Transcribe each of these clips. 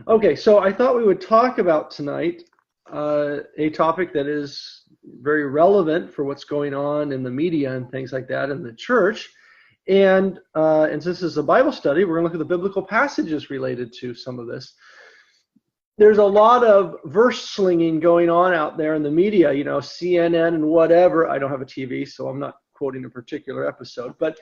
Okay, so I thought we would talk about tonight a topic that is very relevant for what's going on in the media and things like that in the church. And since this is a Bible study, we're going to look at the biblical passages related to some of this. There's a lot of verse slinging going on out there in the media, you know, CNN and whatever. I don't have a TV, so I'm not quoting a particular episode, but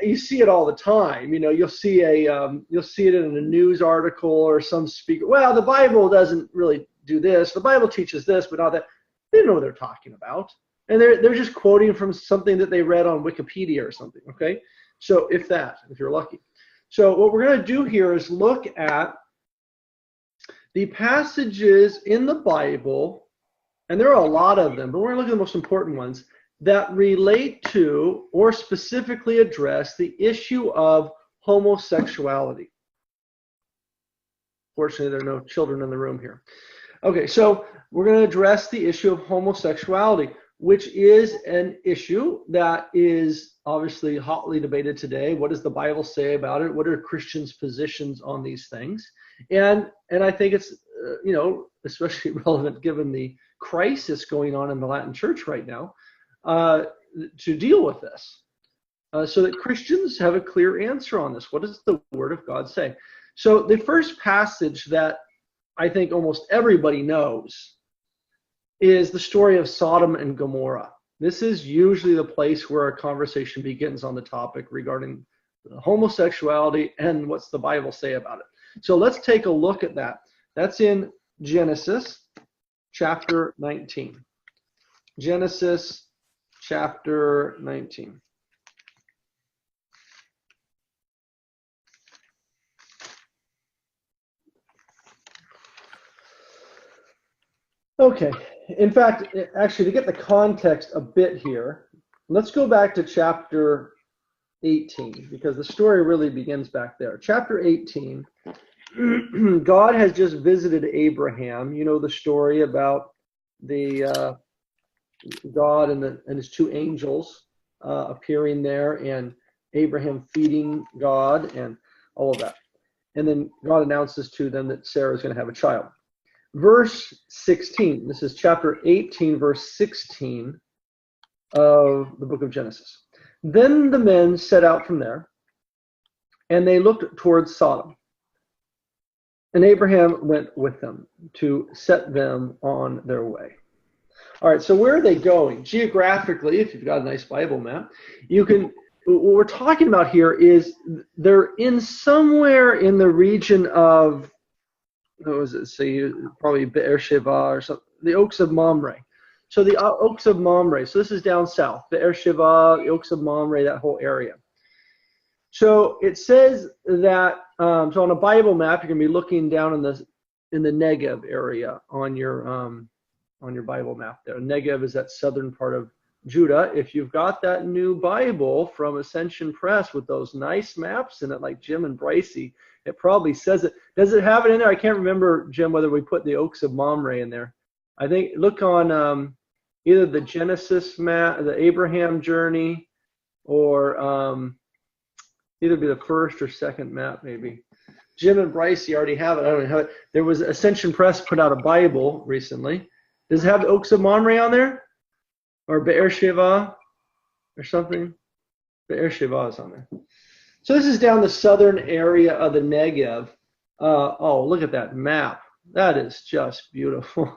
you see it all the time. You know, you'll see it in a news article or some speaker. Well, the Bible doesn't really do this. The Bible teaches this, but not that. They don't know what they're talking about, and they're just quoting from something that they read on Wikipedia or something. Okay, so if you're lucky. So what we're going to do here is look at the passages in the Bible, and there are a lot of them, but we're going to look at the most important ones that relate to or specifically address the issue of homosexuality. Fortunately, there are no children in the room here. Okay, so we're going to address the issue of homosexuality, which is an issue that is obviously hotly debated today. What does the Bible say about it? What are Christians' positions on these things? And I think it's, especially relevant given the crisis going on in the Latin Church right now, to deal with this, so that Christians have a clear answer on this. What does the Word of God say? So the first passage that I think almost everybody knows is the story of Sodom and Gomorrah. This is usually the place where a conversation begins on the topic regarding homosexuality and what's the Bible say about it. So let's take a look at that. That's in Genesis chapter 19. Genesis chapter 19. Okay, in fact, actually, to get the context a bit here, let's go back to chapter 18, because the story really begins back there. Chapter 18, God has just visited Abraham. You know the story about the God and his two angels appearing there, and Abraham feeding God and all of that. And then God announces to them that Sarah is going to have a child. Verse 16, this is chapter 18, verse 16 of the book of Genesis. Then the men set out from there, and they looked towards Sodom. And Abraham went with them to set them on their way. All right, so where are they going? Geographically, if you've got a nice Bible map, what we're talking about here is they're in somewhere in the region of, what was it? So probably Beersheba or something, the Oaks of Mamre. So the Oaks of Mamre. So this is down south, Beersheba, the Oaks of Mamre, that whole area. So it says that, so on a Bible map, you're going to be looking down in the Negev area on your Bible map there. Negev is that southern part of Judah. If you've got that new Bible from Ascension Press with those nice maps in it, like Jim and Bracey, it probably says it. Does it have it in there? I can't remember, Jim, whether we put the Oaks of Mamre in there. I think, look on either the Genesis map, the Abraham journey, or either be the first or second map, maybe. Jim and Bracey already have it. I don't have it. There was Ascension Press put out a Bible recently. Does it have the Oaks of Mamre on there? Or Beersheba or something? Beersheba is on there. So this is down the southern area of the Negev. Oh, look at that map. That is just beautiful.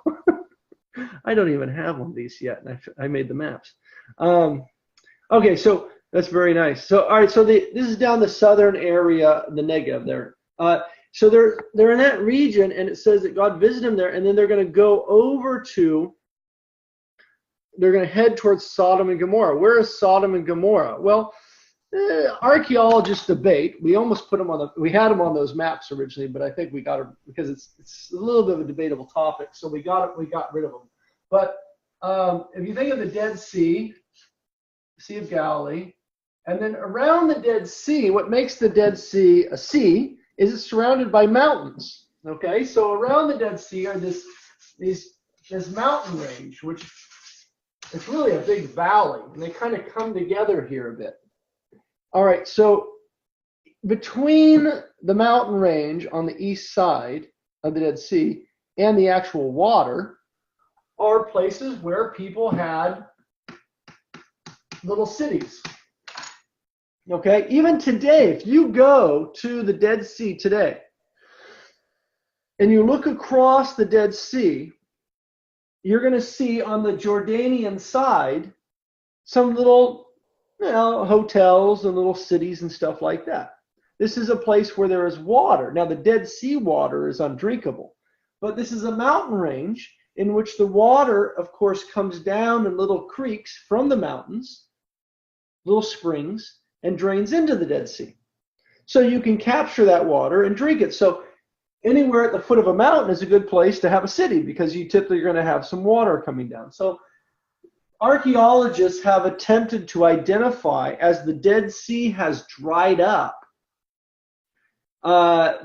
I don't even have one of these yet, and I made the maps. Okay, so that's very nice. So, all right, so this is down the southern area, the Negev there. So they're in that region, and it says that God visited them there, and then they're going to go over they're going to head towards Sodom and Gomorrah. Where is Sodom and Gomorrah? Well, archaeologists debate. We almost we had them on those maps originally, but I think we got them because it's a little bit of a debatable topic, so we got rid of them. But if you think of the Dead Sea, Sea of Galilee, and then around the Dead Sea, what makes the Dead Sea a sea is it's surrounded by mountains. Okay, so around the Dead Sea are this mountain range, which it's really a big valley, and they kind of come together here a bit. All right, so between the mountain range on the east side of the Dead Sea and the actual water are places where people had little cities. Okay, even today, if you go to the Dead Sea today and you look across the Dead Sea, you're going to see on the Jordanian side some little, hotels and little cities and stuff like that. This is a place where there is water. Now, the Dead Sea water is undrinkable, but this is a mountain range in which the water, of course, comes down in little creeks from the mountains, little springs, and drains into the Dead Sea. So you can capture that water and drink it. So anywhere at the foot of a mountain is a good place to have a city because you typically are going to have some water coming down. So archaeologists have attempted to identify, as the Dead Sea has dried up,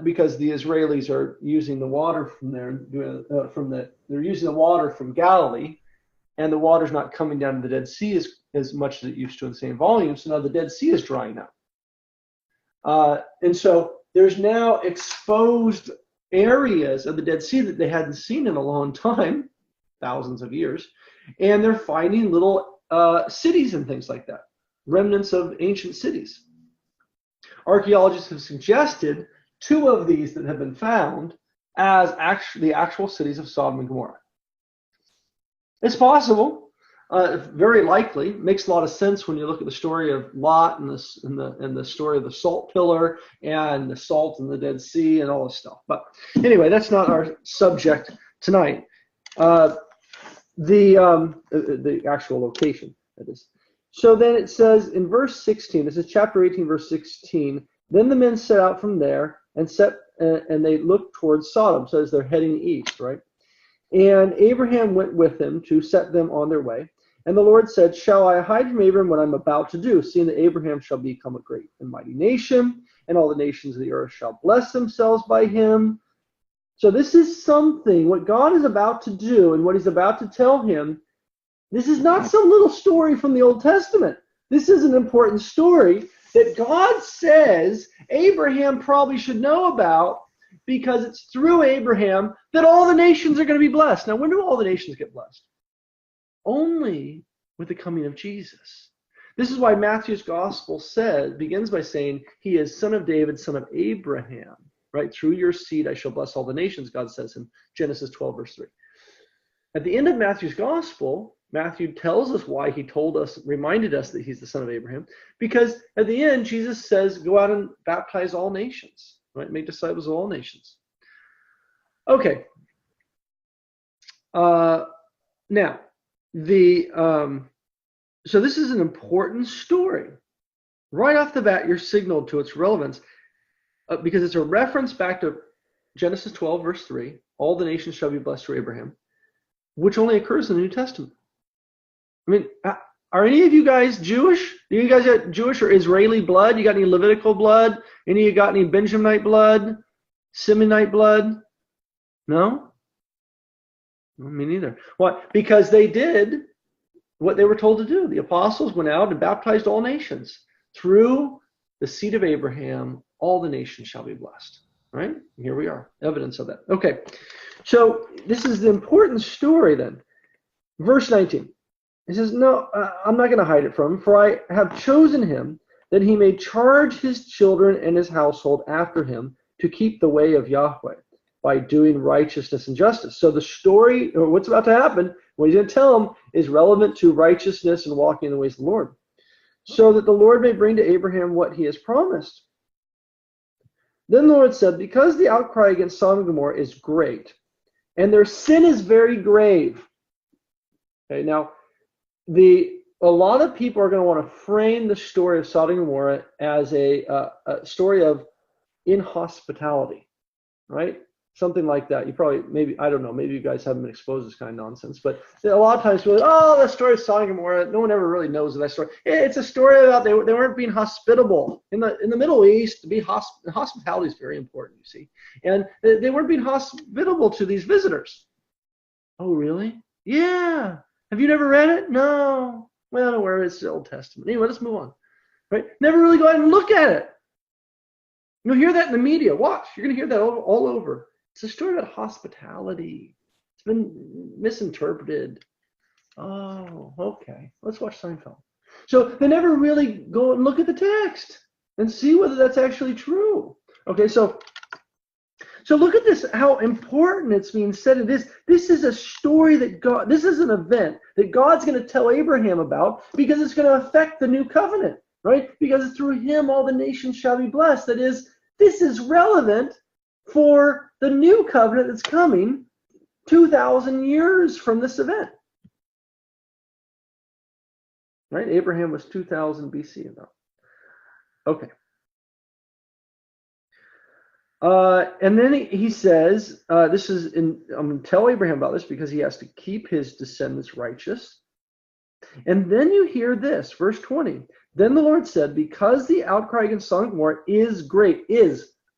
because the Israelis are using the water from there, they're using the water from Galilee, and the water's not coming down to the Dead Sea as much as it used to in the same volume. So now the Dead Sea is drying up. And so there's now exposed areas of the Dead Sea that they hadn't seen in a long time, thousands of years, and they're finding little cities and things like that, remnants of ancient cities. Archaeologists have suggested 2 of these that have been found as the actual cities of Sodom and Gomorrah. It's possible, very likely. Makes a lot of sense when you look at the story of Lot and the story of the salt pillar and the salt in the Dead Sea and all this stuff. But anyway, that's not our subject tonight. The actual location, that is. So then it says in verse 16, this is chapter 18, verse 16, then the men set out from there and they looked towards Sodom. So as they're heading east, right? And Abraham went with them to set them on their way. And the Lord said, shall I hide from Abraham what I'm about to do, seeing that Abraham shall become a great and mighty nation, and all the nations of the earth shall bless themselves by him. So this is something, what God is about to do and what he's about to tell him. This is not some little story from the Old Testament. This is an important story that God says Abraham probably should know about, because it's through Abraham that all the nations are going to be blessed. Now, when do all the nations get blessed? Only with the coming of Jesus. This is why Matthew's gospel begins by saying, he is son of David, son of Abraham. Right? Through your seed I shall bless all the nations, God says in Genesis 12, verse 3. At the end of Matthew's gospel, Matthew tells us why he reminded us that he's the son of Abraham, because at the end, Jesus says, go out and baptize all nations, right? Make disciples of all nations. Okay. Now, so this is an important story. Right off the bat, you're signaled to its relevance, because it's a reference back to Genesis 12, verse 3, all the nations shall be blessed through Abraham, which only occurs in the New Testament. I mean, are any of you guys Jewish? Do you guys got Jewish or Israeli blood? You got any Levitical blood? Any of you got any Benjaminite blood? Simeonite blood? No? Well, me neither. Why? Because they did what they were told to do. The apostles went out and baptized all nations. Through the seed of Abraham, all the nations shall be blessed. Right? Here we are. Evidence of that. Okay. So this is the important story then. Verse 19. He says, no, I'm not going to hide it from him, for I have chosen him that he may charge his children and his household after him to keep the way of Yahweh by doing righteousness and justice. So the story, or what's about to happen, what he's going to tell them, is relevant to righteousness and walking in the ways of the Lord, so that the Lord may bring to Abraham what he has promised. Then the Lord said, because the outcry against Sodom and Gomorrah is great, and their sin is very grave. Okay, now, a lot of people are going to want to frame the story of Sodom and Gomorrah as a story of inhospitality, right? Something like that. You probably, maybe, I don't know, maybe you guys haven't been exposed to this kind of nonsense, but a lot of times people are like, oh, that story of Sodom and Gomorrah, no one ever really knows that story. It's a story about they weren't being hospitable. In the Middle East, hospitality is very important, you see. And they weren't being hospitable to these visitors. Oh, really? Yeah. Have you never read it? No. Well, where is the Old Testament? Anyway, let's move on. Right? Never really go ahead and look at it. You'll hear that in the media. Watch. You're going to hear that all over. It's a story about hospitality. It's been misinterpreted. Oh, okay. Let's watch Seinfeld. So they never really go and look at the text and see whether that's actually true. Okay, so look at this, how important it's being said. This is a story that God, this is an event that God's going to tell Abraham about because it's going to affect the new covenant, right? Because through him all the nations shall be blessed. That is, this is relevant for the new covenant that's coming 2,000 years from this event. Right? Abraham was 2000 BC now. Okay. And then he says, I'm going to tell Abraham about this because he has to keep his descendants righteous. And then you hear this, verse 20. Then the Lord said, because the outcry against Sodom and Gomorrah is great,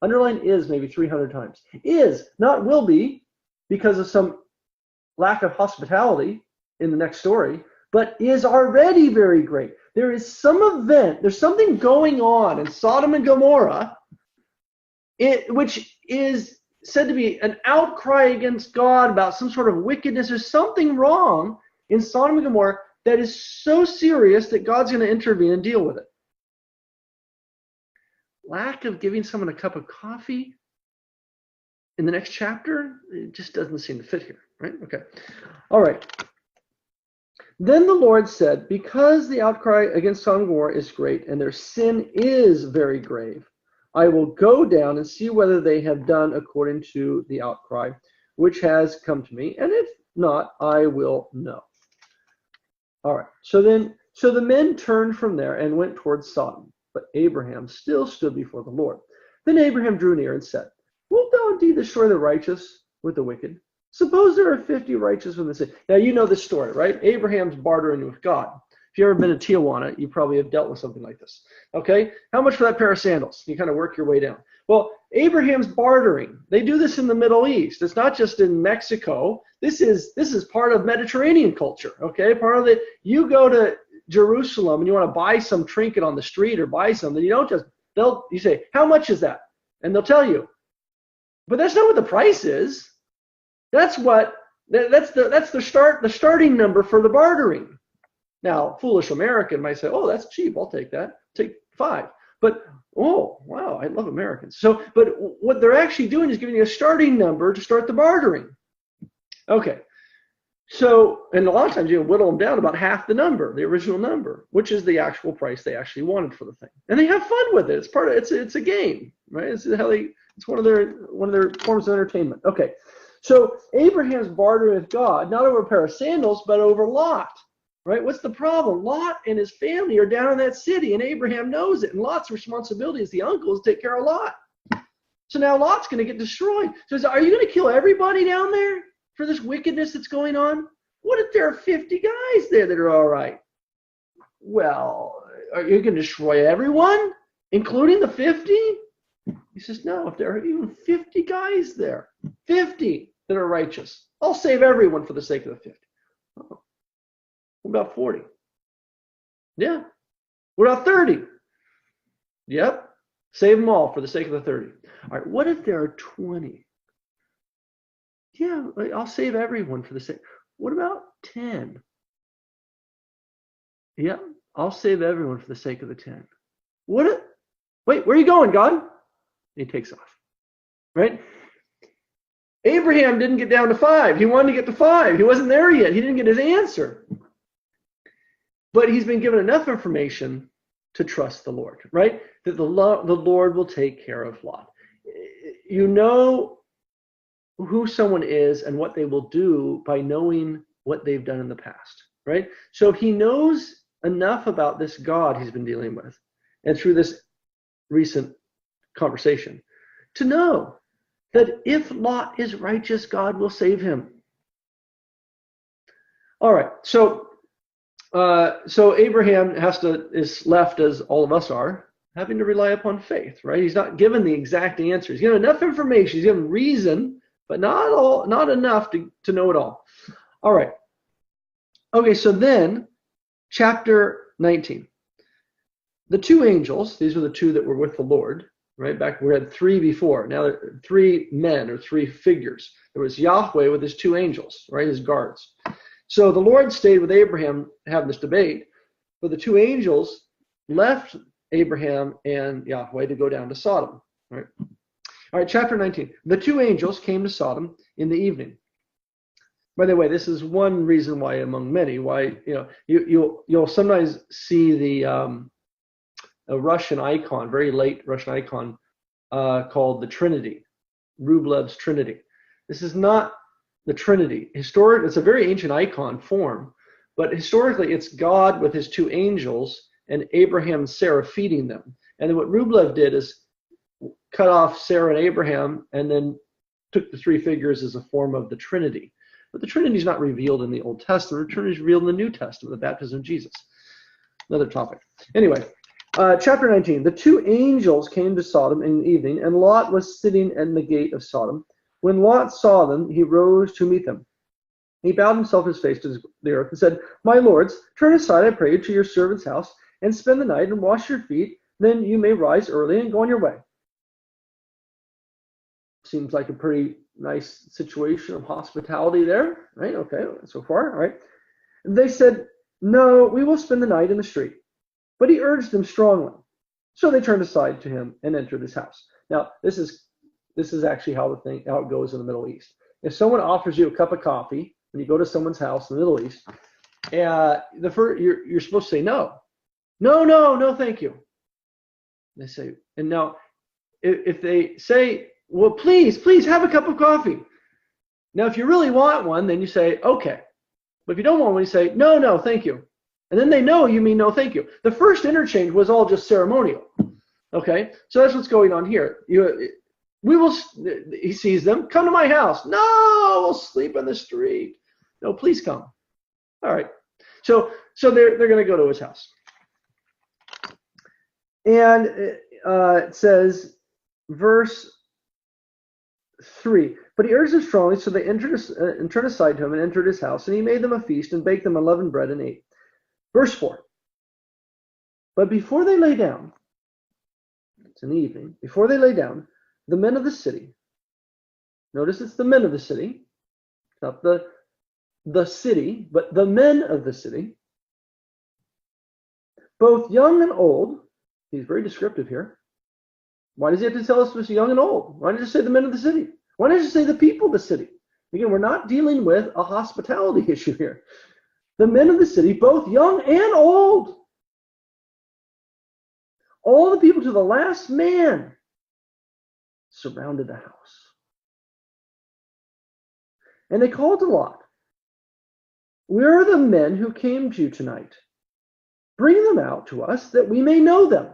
underline is maybe 300 times, not will be, because of some lack of hospitality in the next story, but is already very great. There is some event, there's something going on in Sodom and Gomorrah, which is said to be an outcry against God about some sort of wickedness. There's something wrong in Sodom and Gomorrah that is so serious that God's going to intervene and deal with it. Lack of giving someone a cup of coffee in the next chapter, it just doesn't seem to fit here, right? Okay. All right. Then the Lord said, because the outcry against Sodom and Gomorrah is great and their sin is very grave, I will go down and see whether they have done according to the outcry which has come to me, and if not, I will know. All right. So the men turned from there and went towards Sodom, but Abraham still stood before the Lord. Then Abraham drew near and said, wilt thou indeed destroy the righteous with the wicked? Suppose there are 50 righteous in the city. Now, you know this story, right? Abraham's bartering with God. If you've ever been to Tijuana, you probably have dealt with something like this. Okay? How much for that pair of sandals? You kind of work your way down. Well, Abraham's bartering. They do this in the Middle East. It's not just in Mexico. This is part of Mediterranean culture. Okay? Part of you go to Jerusalem and you want to buy some trinket on the street or buy something. You don't just, you say, how much is that? And they'll tell you. But that's not what the price is. That's the starting number for the bartering. Now, foolish American might say, oh, that's cheap. I'll take that. Take 5. But, oh, wow, I love Americans. But what they're actually doing is giving you a starting number to start the bartering. Okay. So, and a lot of times you whittle them down about half the number, the original number, which is the actual price they actually wanted for the thing. And they have fun with it. It's a game, right? It's one of their forms of entertainment. Okay. So Abraham's bartering with God, not over a pair of sandals, but over Lot. Right? What's the problem? Lot and his family are down in that city, and Abraham knows it. And Lot's responsibility as the uncle is to take care of Lot. So now Lot's going to get destroyed. So are you going to kill everybody down there for this wickedness that's going on? What if there are 50 guys there that are all right? Well, are you going to destroy everyone, including the 50? He says, no, if there are even 50 guys there, 50 that are righteous, I'll save everyone for the sake of the 50. Oh. What about 40? Yeah. What about 30? Yep. Save them all for the sake of the 30. All right. What if there are 20? Yeah, I'll save everyone for the sake. What about 10? Yeah, I'll save everyone for the sake of the 10. Wait, where are you going, God? He takes off. Right? Abraham didn't get down to 5. He wanted to get to 5. He wasn't there yet. He didn't get his answer. But he's been given enough information to trust the Lord, right? That the Lord will take care of Lot. You know who someone is and what they will do by knowing what they've done in the past, right? So he knows enough about this God he's been dealing with, and through this recent conversation, to know that if Lot is righteous, God will save him. All right, so Abraham is left, as all of us are, having to rely upon faith, right? He's not given the exact answer. He's given enough information. He's given reason, but not enough to know it all. All right. Okay, so then, chapter 19. The 2 angels, these were the 2 that were with the Lord, right? Back we had three before. Now there are three men or three figures. There was Yahweh with his two angels, right? His guards. So the Lord stayed with Abraham having this debate, but the two angels left Abraham and Yahweh to go down to Sodom. Right? All right, chapter 19. The two angels came to Sodom in the evening. By the way, this is one reason why, among many, why you'll sometimes see the a Russian icon, very late Russian icon, called the Trinity, Rublev's Trinity. This is not the Trinity. It's a very ancient icon form, but historically it's God with his two angels and Abraham and Sarah feeding them. And then what Rublev did is cut off Sarah and Abraham and then took the three figures as a form of the Trinity. But the Trinity is not revealed in the Old Testament. The Trinity is revealed in the New Testament, the baptism of Jesus. Another topic. Anyway, chapter 19. The two angels came to Sodom in the evening, and Lot was sitting at the gate of Sodom. When Lot saw them, he rose to meet them. He bowed himself his face to the earth and said, "My lords, turn aside, I pray you, to your servant's house, and spend the night and wash your feet. Then you may rise early and go on your way." Seems like a pretty nice situation of hospitality there, right? Okay, so far, all right. They said, "No, we will spend the night in the street." But he urged them strongly. So they turned aside to him and entered his house. Now, this is actually how it goes in the Middle East. If someone offers you a cup of coffee when you go to someone's house in the Middle East, you're supposed to say no. No, thank you. They say, and now if they say, "Well, please have a cup of coffee." Now, if you really want one, then you say, "Okay." But if you don't want one, you say, No, thank you." And then they know you mean no, thank you. The first interchange was all just ceremonial. Okay, so that's what's going on here. He sees them. "Come to my house." "No, we'll sleep in the street." "No, please come." All right. So they're going to go to his house. And it says, verse 3, but he urged them strongly, so they entered and turned aside to him and entered his house, and he made them a feast and baked them unleavened bread and ate. Verse 4, but before they lay down, it's in the evening, before they lay down, the men of the city, notice it's the men of the city, not the city, but the men of the city, both young and old. He's very descriptive here. Why does he have to tell us this young and old? Why did he say the men of the city? Why did he say the people of the city? Again, we're not dealing with a hospitality issue here. The men of the city, both young and old. All the people to the last man surrounded the house. And they called to Lot, "Where are the men who came to you tonight? Bring them out to us that we may know them."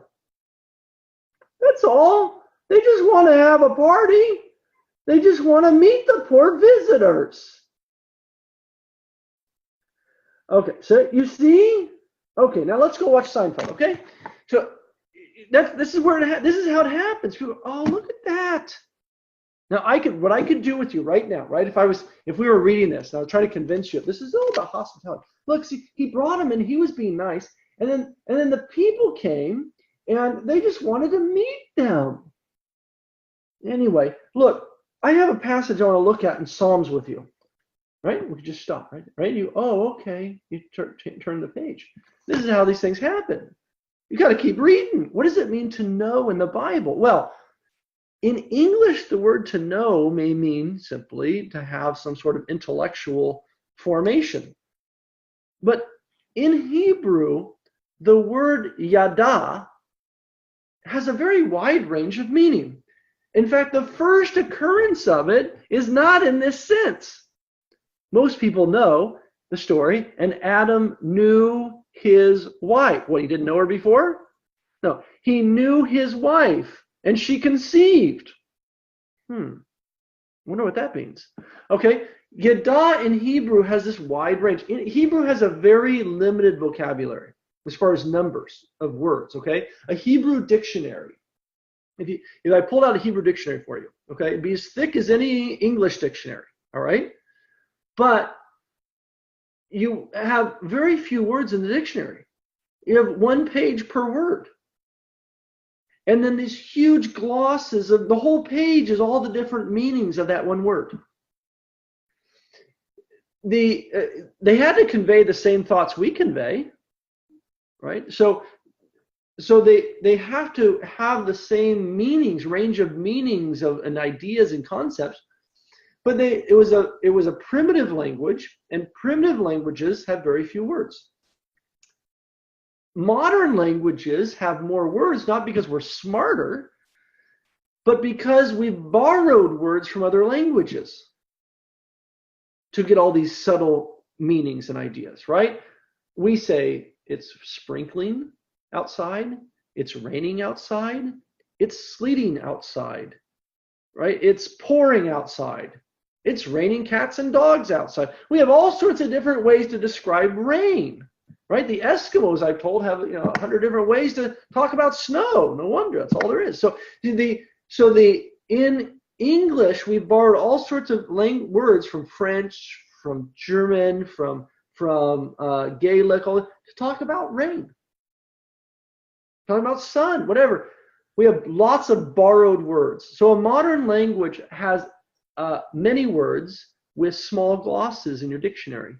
That's all. They just want to have a party. They just want to meet the poor visitors. Okay, so you see? Okay, now let's go watch Seinfeld, okay? So this is how it happens. People, "Oh, look at that." Now what I could do with you right now, right? If we were reading this, and I was trying to convince you, this is all about hospitality. Look, see, he brought him and he was being nice, and then the people came and they just wanted to meet them. Anyway, look, I have a passage I want to look at in Psalms with you. Right? We could just stop, right? Okay. You turn the page. This is how these things happen. You got to keep reading. What does it mean to know in the Bible? Well, in English, the word to know may mean simply to have some sort of intellectual formation. But in Hebrew, the word yada has a very wide range of meaning. In fact, the first occurrence of it is not in this sense. Most people know the story, and Adam knew his wife. What, he didn't know her before? No, he knew his wife, and she conceived. Wonder what that means. Okay, Yada in Hebrew has this wide range. Hebrew has a very limited vocabulary as far as numbers of words, okay? A Hebrew dictionary. If I pulled out a Hebrew dictionary for you, okay, it'd be as thick as any English dictionary, all right? But you have very few words in the dictionary. You have one page per word. And then these huge glosses of the whole page is all the different meanings of that one word. They had to convey the same thoughts we convey, right? So they have to have the same meanings, range of meanings and ideas and concepts. But it was a primitive language, and primitive languages have very few words. Modern languages have more words, not because we're smarter, but because we've borrowed words from other languages to get all these subtle meanings and ideas, right? We say it's sprinkling outside, it's raining outside, it's sleeting outside, right? It's pouring outside. It's raining cats and dogs outside. We have all sorts of different ways to describe rain, right? The Eskimos, I've told, have 100 different ways to talk about snow. No wonder, that's all there is. So in English, we borrowed all sorts of words from French, from German, from Gaelic, to talk about rain, talking about sun, whatever. We have lots of borrowed words. So a modern language has many words with small glosses in your dictionary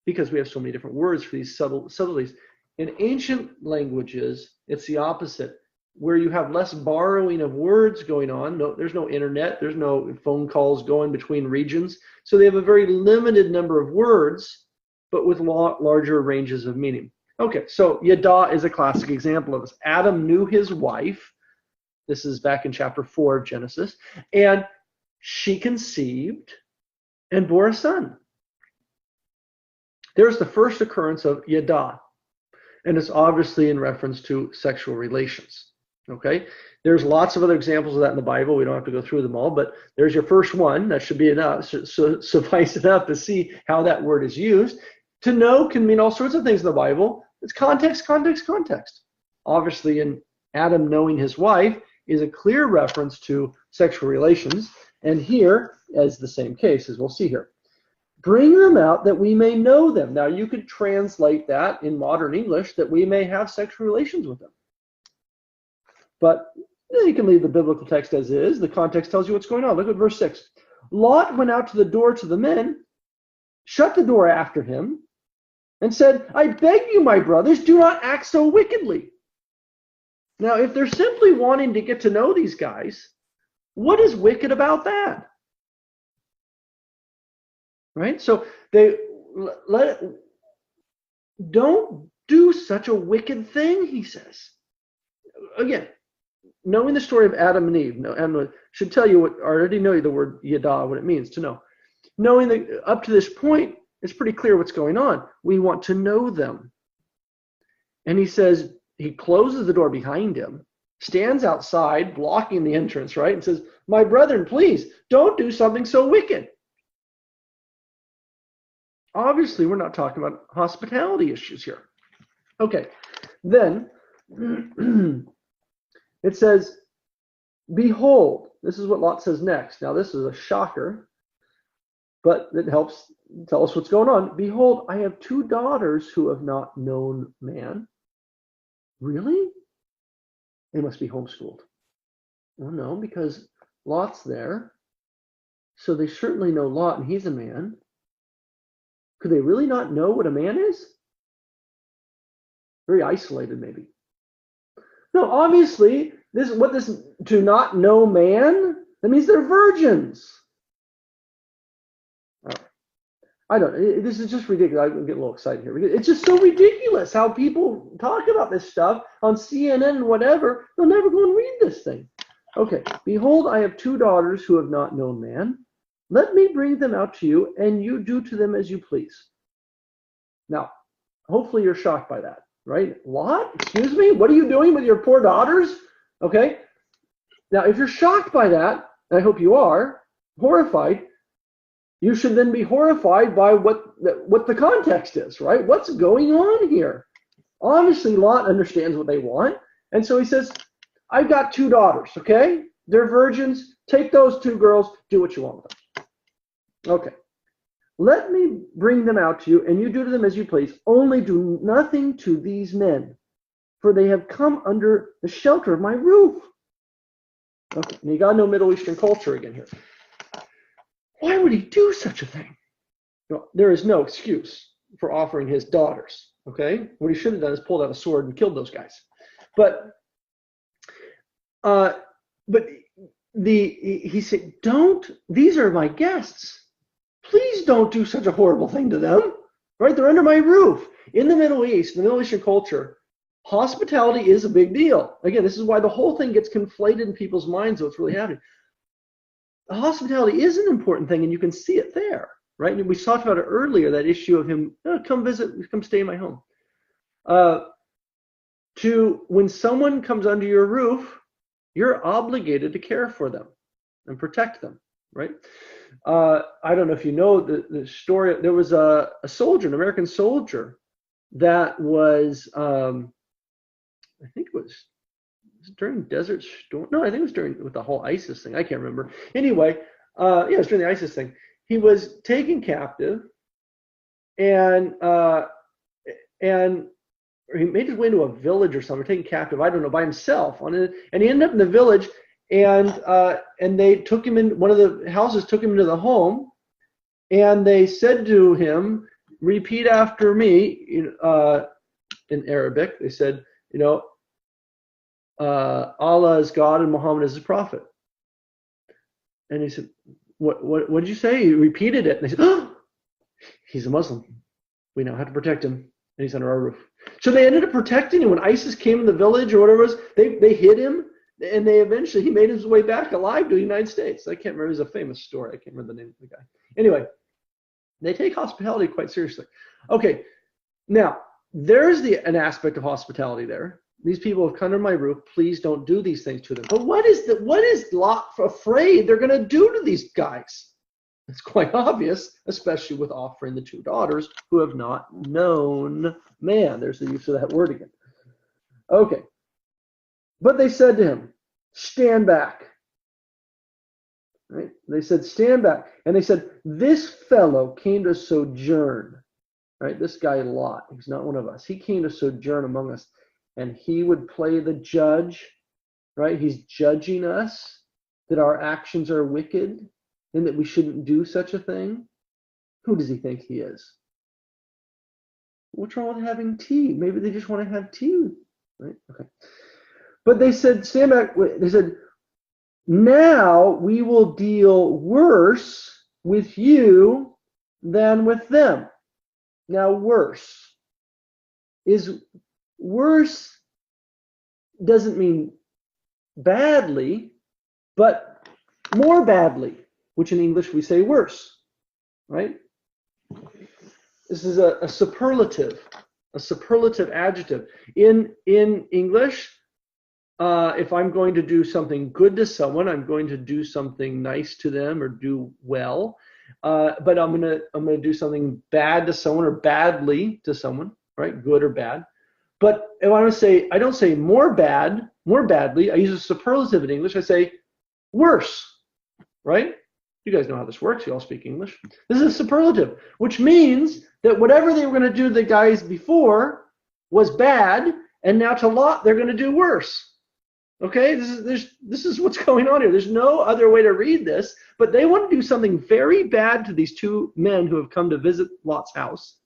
because we have so many different words for these subtleties. In ancient languages, it's the opposite, where you have less borrowing of words going on. There's no internet, there's no phone calls going between regions. So they have a very limited number of words, but with larger ranges of meaning. Okay, so yada is a classic example of this. Adam knew his wife. This is back in chapter 4 of Genesis. And she conceived and bore a son. There's the first occurrence of yada. And it's obviously in reference to sexual relations. Okay? There's lots of other examples of that in the Bible. We don't have to go through them all, but there's your first one. That should be enough, suffice enough to see how that word is used. To know can mean all sorts of things in the Bible. It's context, context, context. Obviously, in Adam knowing his wife is a clear reference to sexual relations. And here, as the same case, as we'll see here. Bring them out that we may know them. Now, you could translate that in modern English that we may have sexual relations with them. But you can leave the biblical text as is. The context tells you what's going on. Look at verse 6. Lot went out to the door to the men, shut the door after him, and said, I beg you, my brothers, do not act so wickedly. Now, if they're simply wanting to get to know these guys, what is wicked about that? Right? So don't do such a wicked thing, he says. Again, knowing the story of Adam and Eve, should tell you what, I already know the word yada, what it means to know. Knowing that up to this point, it's pretty clear what's going on. We want to know them. And he says, he closes the door behind him, stands outside, blocking the entrance, right? And says, my brethren, please, don't do something so wicked. Obviously, we're not talking about hospitality issues here. Okay, then it says, behold, this is what Lot says next. Now, this is a shocker, but it helps tell us what's going on. Behold, I have 2 daughters who have not known man. Really? They must be homeschooled. Well, no, because Lot's there. So they certainly know Lot, and he's a man. Could they really not know what a man is? Very isolated, maybe. No, obviously, this to not know man, that means they're virgins. This is just ridiculous. I get a little excited here. It's just so ridiculous how people talk about this stuff on CNN and whatever. They'll never go and read this thing. Okay, behold, I have 2 daughters who have not known man. Let me bring them out to you, and you do to them as you please. Now, hopefully you're shocked by that, right? What? Excuse me? What are you doing with your poor daughters? Okay. Now, if you're shocked by that, and I hope you are, horrified, you should then be horrified by what the context is, right? What's going on here? Obviously, Lot understands what they want, and so he says, I've got 2 daughters, okay? They're virgins. Take those 2 girls. Do what you want with them. Okay. Let me bring them out to you, and you do to them as you please. Only do nothing to these men. for they have come under the shelter of my roof. Okay, and you got no Middle Eastern culture again here. Why would he do such a thing? No, there is no excuse for offering his daughters. Okay, what he should have done is pulled out a sword and killed those guys. But he said, don't. These are my guests. Please don't do such a horrible thing to them. Right? They're under my roof. In the Middle East, the Middle Eastern culture, hospitality is a big deal. Again, this is why the whole thing gets conflated in people's minds of what's really happening. Hospitality is an important thing, and you can see it there. Right? And we talked about it earlier, that issue of him, come visit, come stay in my home. When someone comes under your roof, you're obligated to care for them and protect them, right? I don't know if you know the story. There was a soldier, an American soldier, that was, I think it was during Desert Storm. No, I think it was with the whole ISIS thing. I can't remember. Anyway, yeah, it was during the ISIS thing. He was taken captive, and he made his way into a village or something, taken captive, I don't know, by himself. And he ended up in the village, and they took him in, one of the houses took him into the home, and they said to him, repeat after me, in Arabic. They said, Allah is God and Muhammad is his prophet. And he said, what did you say? He repeated it. And they said, oh, he's a Muslim. We now have to protect him, and he's under our roof. So they ended up protecting him. When ISIS came in the village or whatever it was, they hid him, and he made his way back alive to the United States. I can't remember. It was a famous story. I can't remember the name of the guy. Anyway, they take hospitality quite seriously. Okay, now there's an aspect of hospitality there. These people have come under my roof. Please don't do these things to them. But what is Lot afraid they're going to do to these guys? It's quite obvious, especially with offering the two daughters who have not known man. There's the use of that word again. Okay. But they said to him, stand back. Right? They said, stand back. And they said, this fellow came to sojourn. Right? This guy Lot, he's not one of us. He came to sojourn among us. And he would play the judge. Right? He's judging us that our actions are wicked and that we shouldn't do such a thing. Who does he think he is? What's wrong with having tea? Maybe they just want to have tea. Right? Okay. But they said, stand back. They said, now we will deal worse with you than with them. Now, worse doesn't mean badly, but more badly, which in English we say worse, right? This is a superlative adjective. In English, if I'm going to do something good to someone, I'm going to do something nice to them or do well. But I'm gonna do something bad to someone or badly to someone, right? Good or bad. But if I want to say, I don't say more badly. I use a superlative in English. I say worse, right? You guys know how this works. You all speak English. This is a superlative, which means that whatever they were going to do to the guys before was bad, and now to Lot they're going to do worse. Okay, this is what's going on here. There's no other way to read this, but they want to do something very bad to these two men who have come to visit Lot's house.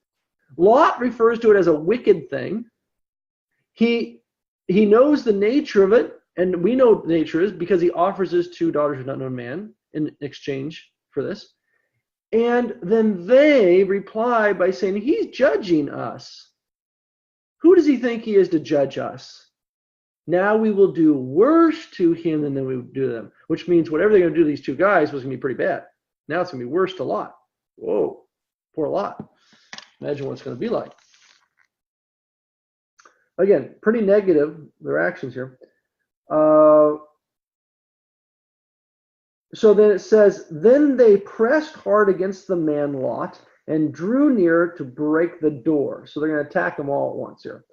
Lot refers to it as a wicked thing. He knows the nature of it, and we know what the nature is because he offers his two daughters who not known man in exchange for this. And then they reply by saying, he's judging us. Who does he think he is to judge us? Now we will do worse to him than we would do to them, which means whatever they're going to do to these two guys was going to be pretty bad. Now it's going to be worse to Lot. Whoa, poor Lot. Imagine what it's going to be like. Again, pretty negative, their actions here. So then it says, then they pressed hard against the man Lot and drew near to break the door. So they're going to attack them all at once here.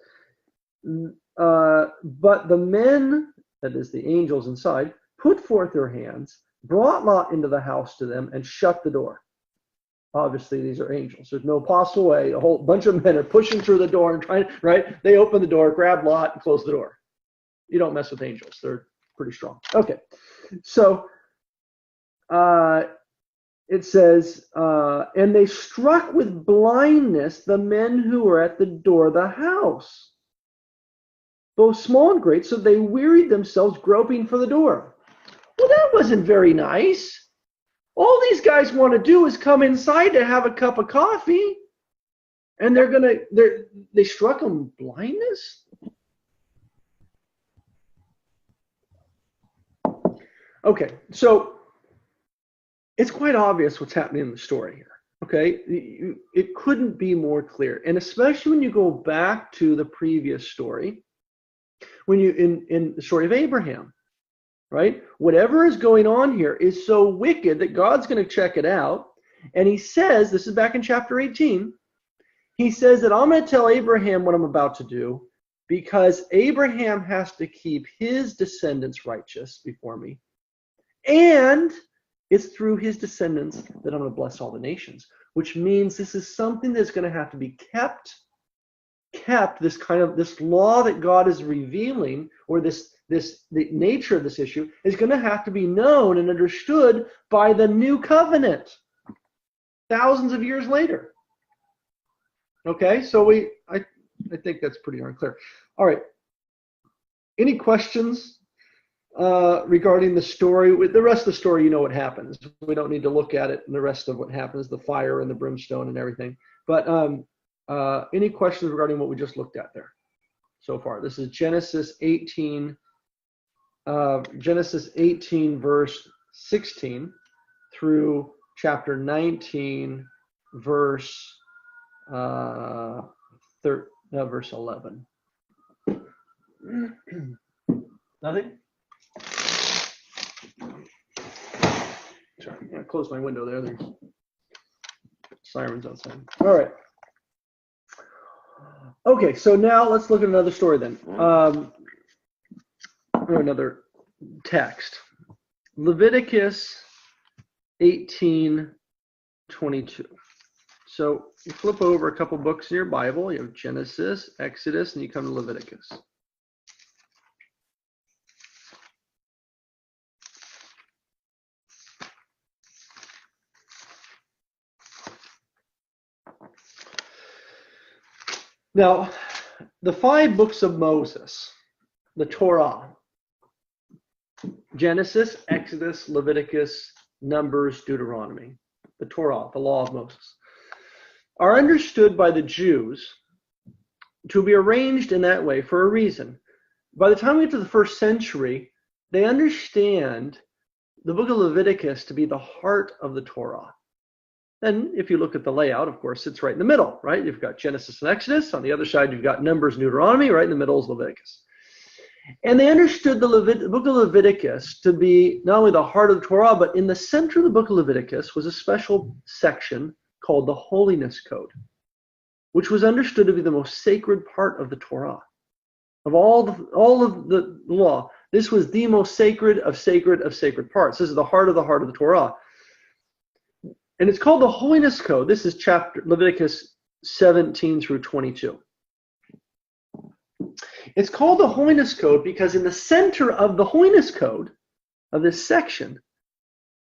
But the men, that is the angels inside, put forth their hands, brought Lot into the house to them, and shut the door. Obviously, these are angels. There's no possible way. A whole bunch of men are pushing through the door and trying, right? They open the door, grab Lot, and close the door. You don't mess with angels. They're pretty strong. Okay. So it says, and they struck with blindness the men who were at the door of the house, both small and great, so they wearied themselves groping for the door. Well, that wasn't very nice. All these guys want to do is come inside to have a cup of coffee, and they struck them blindness? Okay, so it's quite obvious what's happening in the story here. Okay, it couldn't be more clear, and especially when you go back to the previous story, when you in the story of Abraham, right? Whatever is going on here is so wicked that God's going to check it out, and He says, this is back in chapter 18. He says that I'm going to tell Abraham what I'm about to do, because Abraham has to keep his descendants righteous before me, and it's through his descendants that I'm going to bless all the nations, which means this is something that's going to have to be kept, this law that God is revealing, or the nature of this issue is going to have to be known and understood by the new covenant thousands of years later. Okay, so I think that's pretty darn clear. All right, any questions regarding the story? With the rest of the story, you know what happens. We don't need to look at it and the rest of what happens, the fire and the brimstone and everything. But any questions regarding what we just looked at there so far? This is Genesis 18 verse 16 through chapter 19 verse 11. Nothing? Sorry, I'm going to close my window there. There's sirens outside. All right. Okay, so now let's look at another story then. Or another text. Leviticus 18:22. So you flip over a couple books in your Bible. You have Genesis, Exodus, and you come to Leviticus. Now, the 5 books of Moses, the Torah, Genesis, Exodus, Leviticus, Numbers, Deuteronomy, the Torah, the law of Moses, are understood by the Jews to be arranged in that way for a reason. By the time we get to the first century, they understand the book of Leviticus to be the heart of the Torah. And if you look at the layout, of course, it's right in the middle, right? You've got Genesis and Exodus. On the other side, you've got Numbers and Deuteronomy. Right in the middle is Leviticus. And they understood the book of Leviticus to be not only the heart of the Torah, but in the center of the book of Leviticus was a special section called the Holiness Code, which was understood to be the most sacred part of the Torah. Of all of the law, this was the most sacred of sacred parts. This is the heart of the Torah. And it's called the Holiness Code. This is Leviticus 17 through 22. It's called the Holiness Code because in the center of the Holiness Code of this section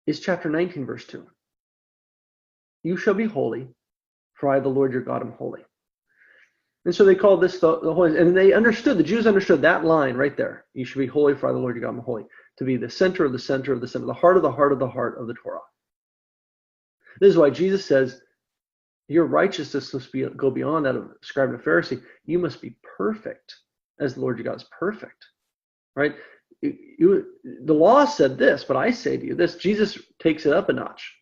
is chapter 19, verse 2. You shall be holy, for I, the Lord your God, am holy. And so they called this the Holiness. And the Jews understood that line right there. You should be holy, for I, the Lord your God, am holy. To be the center of the center of the center, the heart of the heart of the heart of the Torah. This is why Jesus says, your righteousness must go beyond that of a scribe and a Pharisee. You must be perfect as the Lord your God is perfect, right? The law said this, but I say to you this. Jesus takes it up a notch.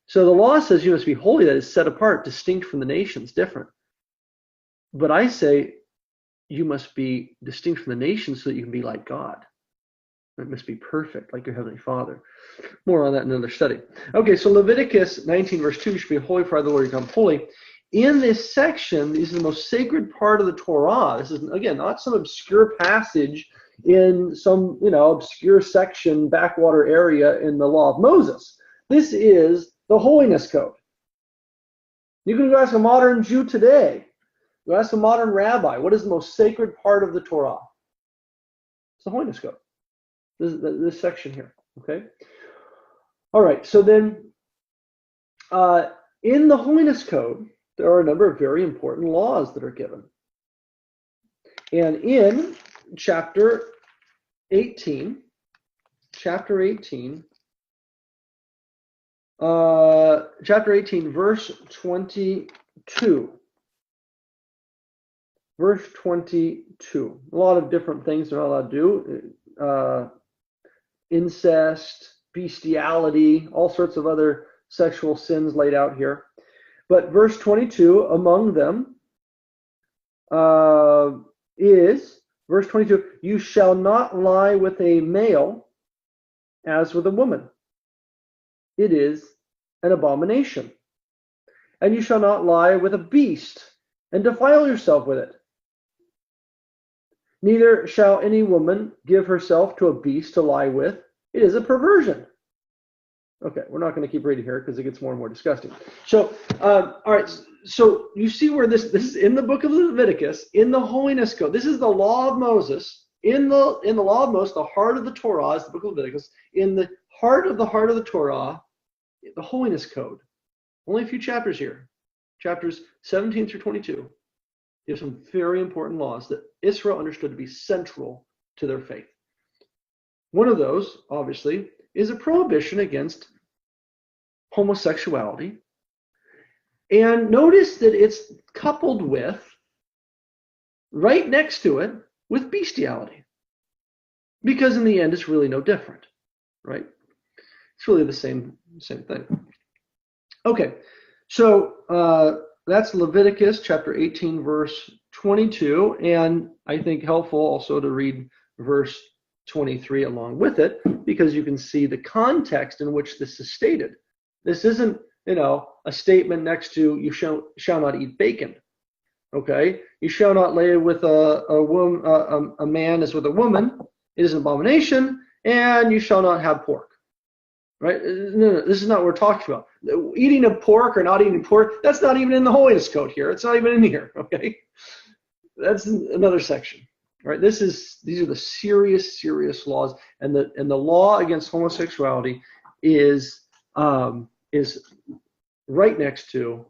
So the law says you must be holy, that is set apart, distinct from the nations, different. But I say you must be distinct from the nations so that you can be like God. It must be perfect, like your Heavenly Father. More on that in another study. Okay, so Leviticus 19, verse 2, you should be holy, for I, the Lord, become holy. In this section, this is the most sacred part of the Torah. This is, again, not some obscure passage in some, obscure section, backwater area in the law of Moses. This is the Holiness Code. You can go ask a modern Jew today. Go ask a modern rabbi, what is the most sacred part of the Torah? It's the Holiness Code. This section here. Okay. All right. So then, in the Holiness Code, there are a number of very important laws that are given. And in chapter 18, verse 22. Verse 22. A lot of different things they're not allowed to do. Incest, bestiality, all sorts of other sexual sins laid out here. But verse 22, among them is, verse 22, you shall not lie with a male as with a woman. It is an abomination. And you shall not lie with a beast and defile yourself with it. Neither shall any woman give herself to a beast to lie with. It is a perversion. Okay, we're not going to keep reading here because it gets more and more disgusting. So, all right, so you see where this is in the book of Leviticus, in the Holiness Code. This is the law of Moses. In the law of Moses, the heart of the Torah is the book of Leviticus. In the heart of the Torah, the Holiness Code. Only a few chapters here. Chapters 17 through 22. There's some very important laws that Israel understood to be central to their faith. One of those, obviously, is a prohibition against homosexuality. And notice that it's coupled with, right next to it, with bestiality. Because in the end, it's really no different, right? It's really the same thing. Okay, so that's Leviticus chapter 18, verse 22, and I think helpful also to read verse 23 along with it, because you can see the context in which this is stated. This isn't, a statement next to you shall not eat bacon. Okay, you shall not lay with a man as with a woman. It is an abomination, and you shall not have pork. Right? No, this is not what we're talking about. Eating of pork or not eating pork, that's not even in the Holiness Code here. It's not even in here, okay? That's another section, right? These are the serious laws, and the law against homosexuality is right next to,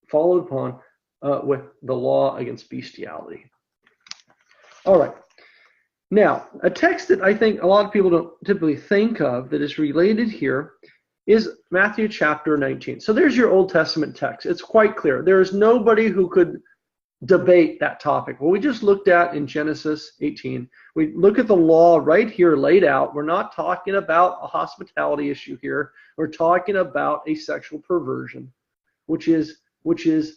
followed upon with the law against bestiality. All right. Now, a text that I think a lot of people don't typically think of that is related here is Matthew chapter 19. So there's your Old Testament text. It's quite clear. There is nobody who could debate that topic. What we just looked at in Genesis 18, we look at the law right here laid out. We're not talking about a hospitality issue here. We're talking about a sexual perversion, which is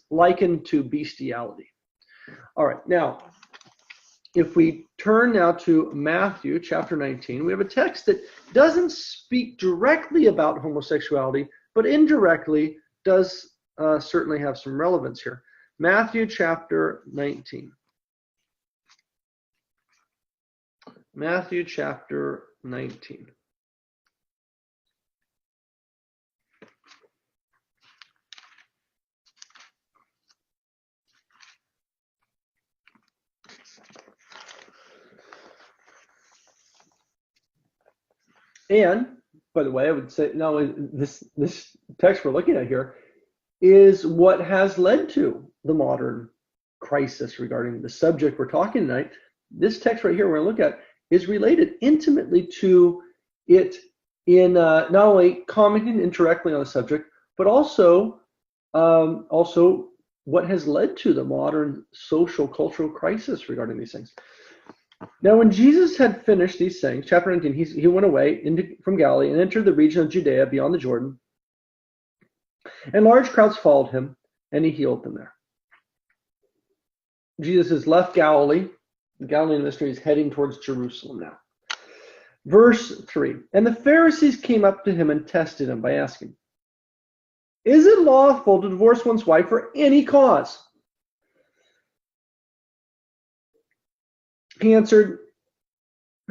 likened to bestiality. All right, now, if we turn now to Matthew chapter 19, we have a text that doesn't speak directly about homosexuality, but indirectly does certainly have some relevance here. Matthew chapter 19. Matthew chapter 19. And, by the way, I would say, not only this text we're looking at here is what has led to the modern crisis regarding the subject we're talking tonight. This text right here we're going to look at is related intimately to it in not only commenting indirectly on the subject, but also what has led to the modern social cultural crisis regarding these things. Now, when Jesus had finished these things, chapter 19, he went away from Galilee and entered the region of Judea beyond the Jordan. And large crowds followed him, and he healed them there. Jesus has left Galilee. The Galilean ministry is heading towards Jerusalem now. Verse 3, and the Pharisees came up to him and tested him by asking, is it lawful to divorce one's wife for any cause? He answered,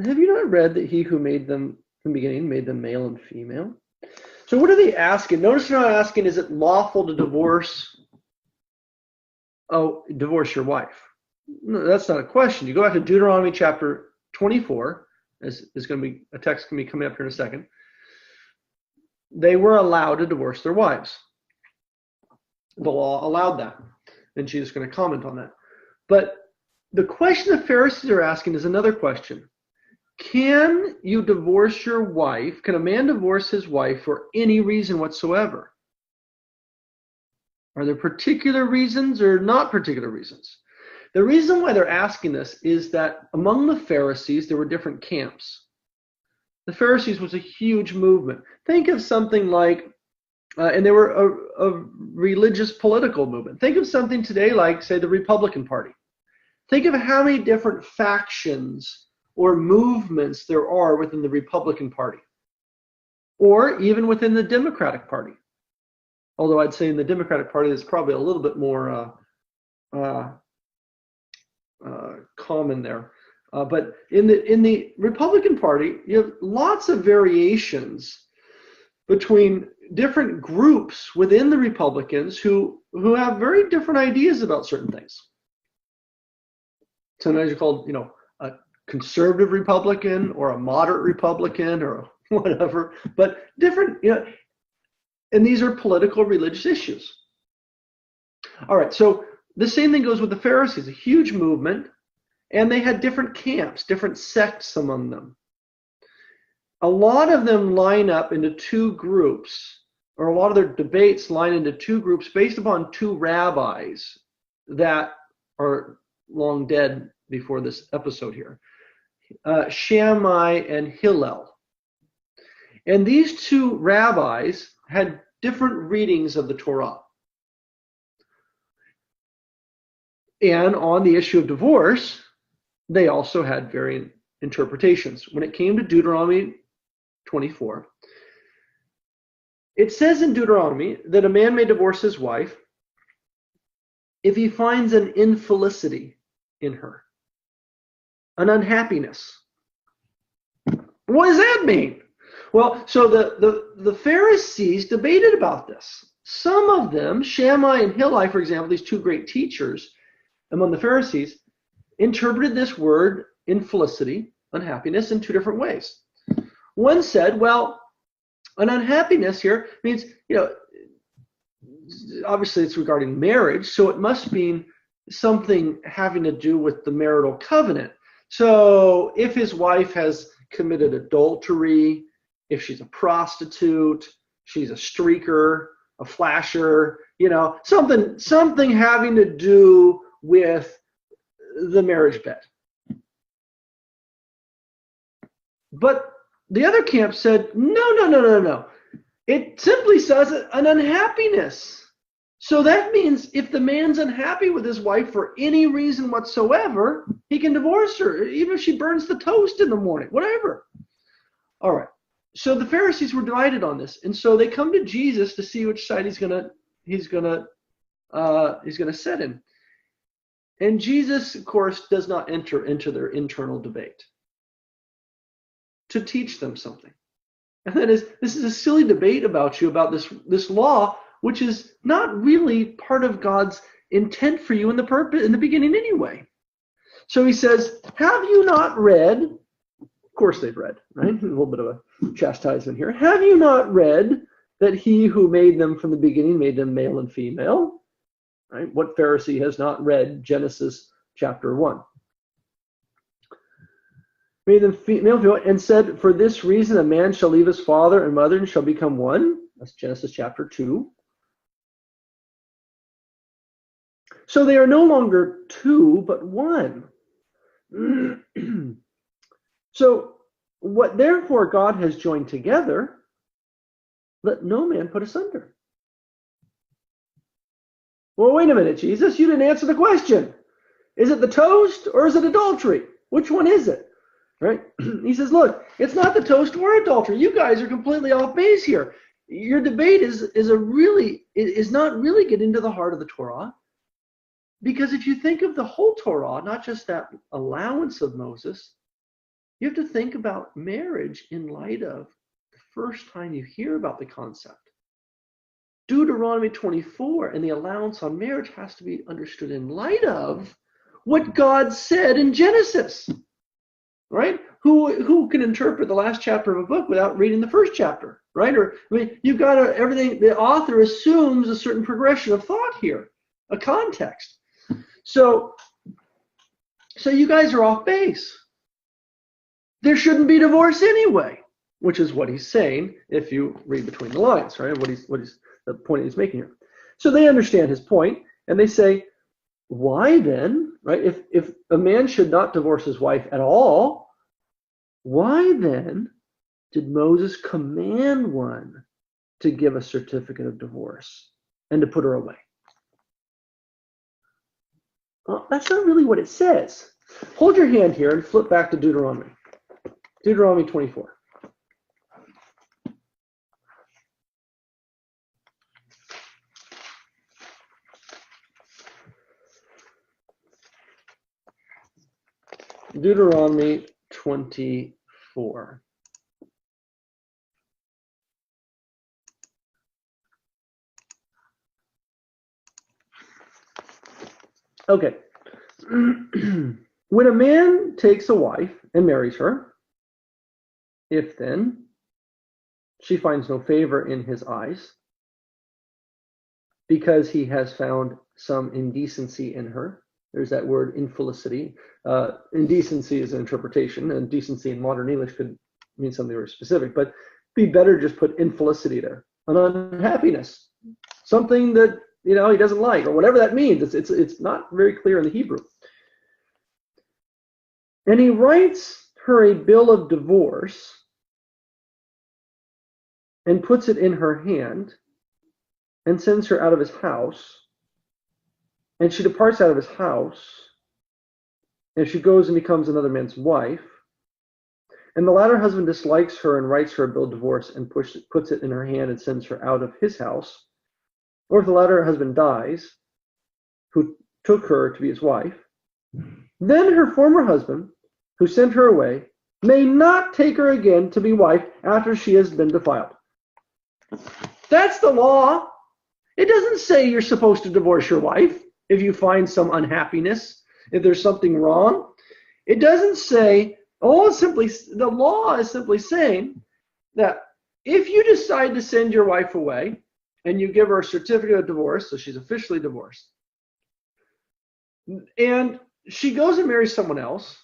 have you not read that he who made them from the beginning made them male and female? So what are they asking? Notice they're not asking, is it lawful to divorce oh, divorce your wife. No, that's not a question. You go back to Deuteronomy chapter 24, as is going to be a text going to be coming up here in a second. They were allowed to divorce their wives. The law allowed that. And Jesus is going to comment on that. But the question the Pharisees are asking is another question. Can you divorce your wife? Can a man divorce his wife for any reason whatsoever? Are there particular reasons or not particular reasons? The reason why they're asking this is that among the Pharisees, there were different camps. The Pharisees was a huge movement. Think of something like, and they were a religious political movement. Think of something today like, say, the Republican Party. Think of how many different factions or movements there are within the Republican Party, or even within the Democratic Party. Although I'd say in the Democratic Party, there's probably a little bit more common there. But in the Republican Party, you have lots of variations between different groups within the Republicans who have very different ideas about certain things. Sometimes you're called, a conservative Republican or a moderate Republican or whatever, but different, and these are political religious issues. All right, so the same thing goes with the Pharisees, a huge movement, and they had different camps, different sects among them. A lot of them line up into two groups, or a lot of their debates line into two groups based upon two rabbis that are long dead before this episode here, Shammai and Hillel. And these two rabbis had different readings of the Torah. And on the issue of divorce, they also had varying interpretations. When it came to Deuteronomy 24, it says in Deuteronomy that a man may divorce his wife if he finds an infelicity in her, an unhappiness. What does that mean? Well, so the Pharisees debated about this. Some of them, Shammai and Hillel, for example, these two great teachers among the Pharisees, interpreted this word infelicity, unhappiness, in two different ways. One said, well, an unhappiness here means, obviously it's regarding marriage, so it must mean something having to do with the marital covenant. So if his wife has committed adultery, if she's a prostitute, she's a streaker, a flasher, something having to do with the marriage bed. But the other camp said, no. It simply says an unhappiness. So that means if the man's unhappy with his wife for any reason whatsoever, he can divorce her, even if she burns the toast in the morning, whatever. All right. So the Pharisees were divided on this, and so they come to Jesus to see which side he's gonna sit in. And Jesus, of course, does not enter into their internal debate to teach them something. And that is, this is a silly debate about this law, which is not really part of God's intent for you in the beginning anyway. So he says, have you not read? Of course they've read, right? A little bit of a chastisement here. Have you not read that he who made them from the beginning made them male and female? Right? What Pharisee has not read Genesis chapter 1? Made them male and female, and said, for this reason a man shall leave his father and mother and shall become one. That's Genesis chapter 2. So they are no longer two, but one. So what therefore God has joined together, let no man put asunder. Well, wait a minute, Jesus, you didn't answer the question. Is it the toast or is it adultery? Which one is it? Right? He says, look, it's not the toast or adultery. You guys are completely off base here. Your debate is not really getting to the heart of the Torah. Because if you think of the whole Torah, not just that allowance of Moses, you have to think about marriage in light of the first time you hear about the concept. Deuteronomy 24 and the allowance on marriage has to be understood in light of what God said in Genesis, right? Who can interpret the last chapter of a book without reading the first chapter, right? Or I mean, you've got everything. The author assumes a certain progression of thought here, a context. So you guys are off base. There shouldn't be divorce anyway, which is what he's saying if you read between the lines, right? What he's the point he's making here. So they understand his point, and they say, why then, right? If a man should not divorce his wife at all, why then did Moses command one to give a certificate of divorce and to put her away? Well, that's not really what it says. Hold your hand here and flip back to Deuteronomy. Deuteronomy 24. Deuteronomy 24. Okay. When a man takes a wife and marries her, if then she finds no favor in his eyes, because he has found some indecency in her. There's that word infelicity. Indecency is an interpretation, and decency in modern English could mean something very specific, but it'd be better just put infelicity there. An unhappiness, something that he doesn't like, or whatever that means. It's not very clear in the Hebrew. And he writes her a bill of divorce and puts it in her hand and sends her out of his house. And she departs out of his house, and she goes and becomes another man's wife. And the latter husband dislikes her and writes her a bill of divorce and puts it in her hand and sends her out of his house. Or if the latter husband dies, who took her to be his wife, then her former husband, who sent her away, may not take her again to be wife after she has been defiled. That's the law. It doesn't say you're supposed to divorce your wife if you find some unhappiness, if there's something wrong. It doesn't say, the law is simply saying that if you decide to send your wife away and you give her a certificate of divorce, so she's officially divorced, and she goes and marries someone else,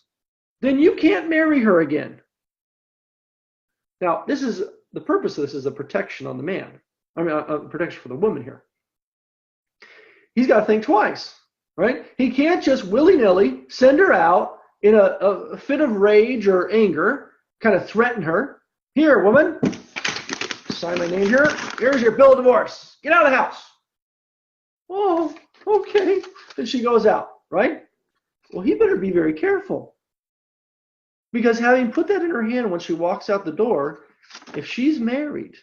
then you can't marry her again. Now, the purpose of this is a protection on the man. A protection for the woman here. He's got to think twice, right? He can't just willy-nilly send her out in a fit of rage or anger, kind of threaten her. Here, woman, sign my name here. Here's your bill of divorce. Get out of the house. Oh, okay. And she goes out, right? Well, he better be very careful. Because having put that in her hand when she walks out the door, if she's married,